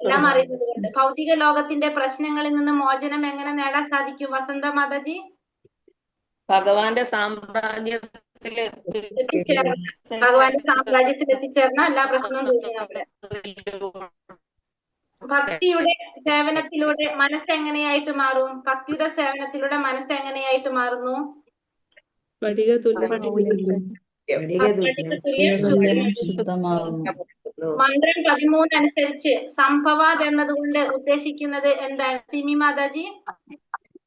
എല്ലാം അറിയുന്നത് കൊണ്ട്. ഭൗതിക ലോകത്തിന്റെ പ്രശ്നങ്ങളിൽ നിന്ന് മോചനം എങ്ങനെ നേടാൻ സാധിക്കും? വസന്ത മാതാജി. ഭഗവാന്റെ സാമ്രാജ്യത്തിൽ എത്തിച്ചേർന്ന എല്ലാ പ്രശ്നവും തീരുന്നവിടെ. ഭക്തിയുടെ സേവനത്തിലൂടെ മനസ്സ് എങ്ങനെയായിട്ട് മാറും? ഭക്തിയുടെ സേവനത്തിലൂടെ മനസ്സ് എങ്ങനെയായിട്ട് മാറുന്നു? മന്ത്രം 13 അനുസരിച്ച് സംഭവാത് എന്നതുകൊണ്ട് ഉദ്ദേശിക്കുന്നത് എന്താണ്? സിമി മാതാജി.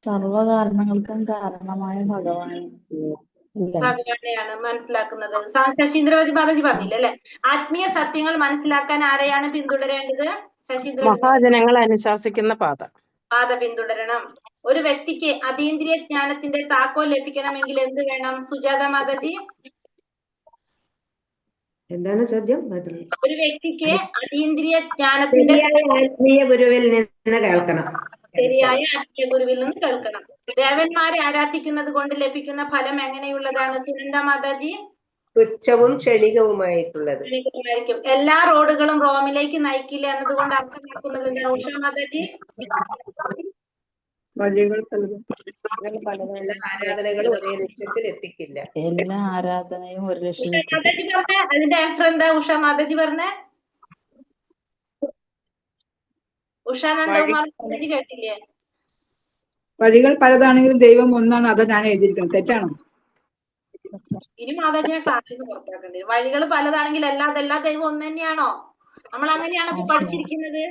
സർവകാരണങ്ങൾക്കും കാരണമായ ഭഗവാനെയാണ് മനസ്സിലാക്കുന്നത്. ശശീന്ദ്രവതി മാതാജി പറഞ്ഞില്ല അല്ലെ? ആത്മീയ സത്യങ്ങൾ മനസ്സിലാക്കാൻ ആരെയാണ് പിന്തുടരേണ്ടത്? മഹാജനങ്ങൾ അനുശാസിക്കുന്ന പാത പിന്തുടരണം. ഒരു വ്യക്തിക്ക് അതീന്ദ്രിയ ജ്ഞാനത്തിന്റെ താക്കോൽ ലഭിക്കണമെങ്കിൽ എന്ത് വേണം? സുജാത മാതാജി. എന്താണ് ചോദ്യം? ഒരു വ്യക്തിക്ക് അതീന്ദ്രിയ ജ്ഞാനത്തിന്റെ ആത്മീയ ഗുരുവിൽ നിന്ന് കേൾക്കണം. ശരിയായ ആത്മീയ ഗുരുവിൽ നിന്ന് കേൾക്കണം. ദേവന്മാരെ ആരാധിക്കുന്നത് കൊണ്ട് ലഭിക്കുന്ന ഫലം എങ്ങനെയുള്ളതാണ്? സുനന്ദ മാതാജി. തുച്ഛവും ക്ഷണികവുമായിട്ടുള്ളത്. എല്ലാ റോഡുകളും റോമിലേക്ക് നയിക്കില്ല എന്നതുകൊണ്ട് അർത്ഥമാക്കുന്നത് എന്താണ്? ഉഷ മാതാജി. എല്ലാ ആരാധനകളും ഒരേ ലക്ഷ്യത്തിൽ എത്തിക്കില്ല. എല്ലാ ആരാധനയും ഒരു ലക്ഷ്യം. മാതാജി പറഞ്ഞ അതിന്റെ ആൻസർ എന്താ? ഉഷ മാതാജി പറഞ്ഞ. ഉഷ നന്ദകുമാർ മാതാജി കേട്ടില്ലേ? വഴികൾ പലതാണെങ്കിലും ദൈവം ഒന്നാണ്. അതാ ഞാൻ എഴുതിയിരിക്കുന്നത്. തെറ്റാണോ? ഇനി മാതാജിനെ ക്ലാസ്സിൽ നിന്ന് പുറത്താക്കേണ്ടി വരും. വഴികൾ പലതാണെങ്കിൽ എല്ലാ ദൈവം ഒന്ന് തന്നെയാണോ? നമ്മൾ അങ്ങനെയാണോ പഠിച്ചിരിക്കുന്നത്?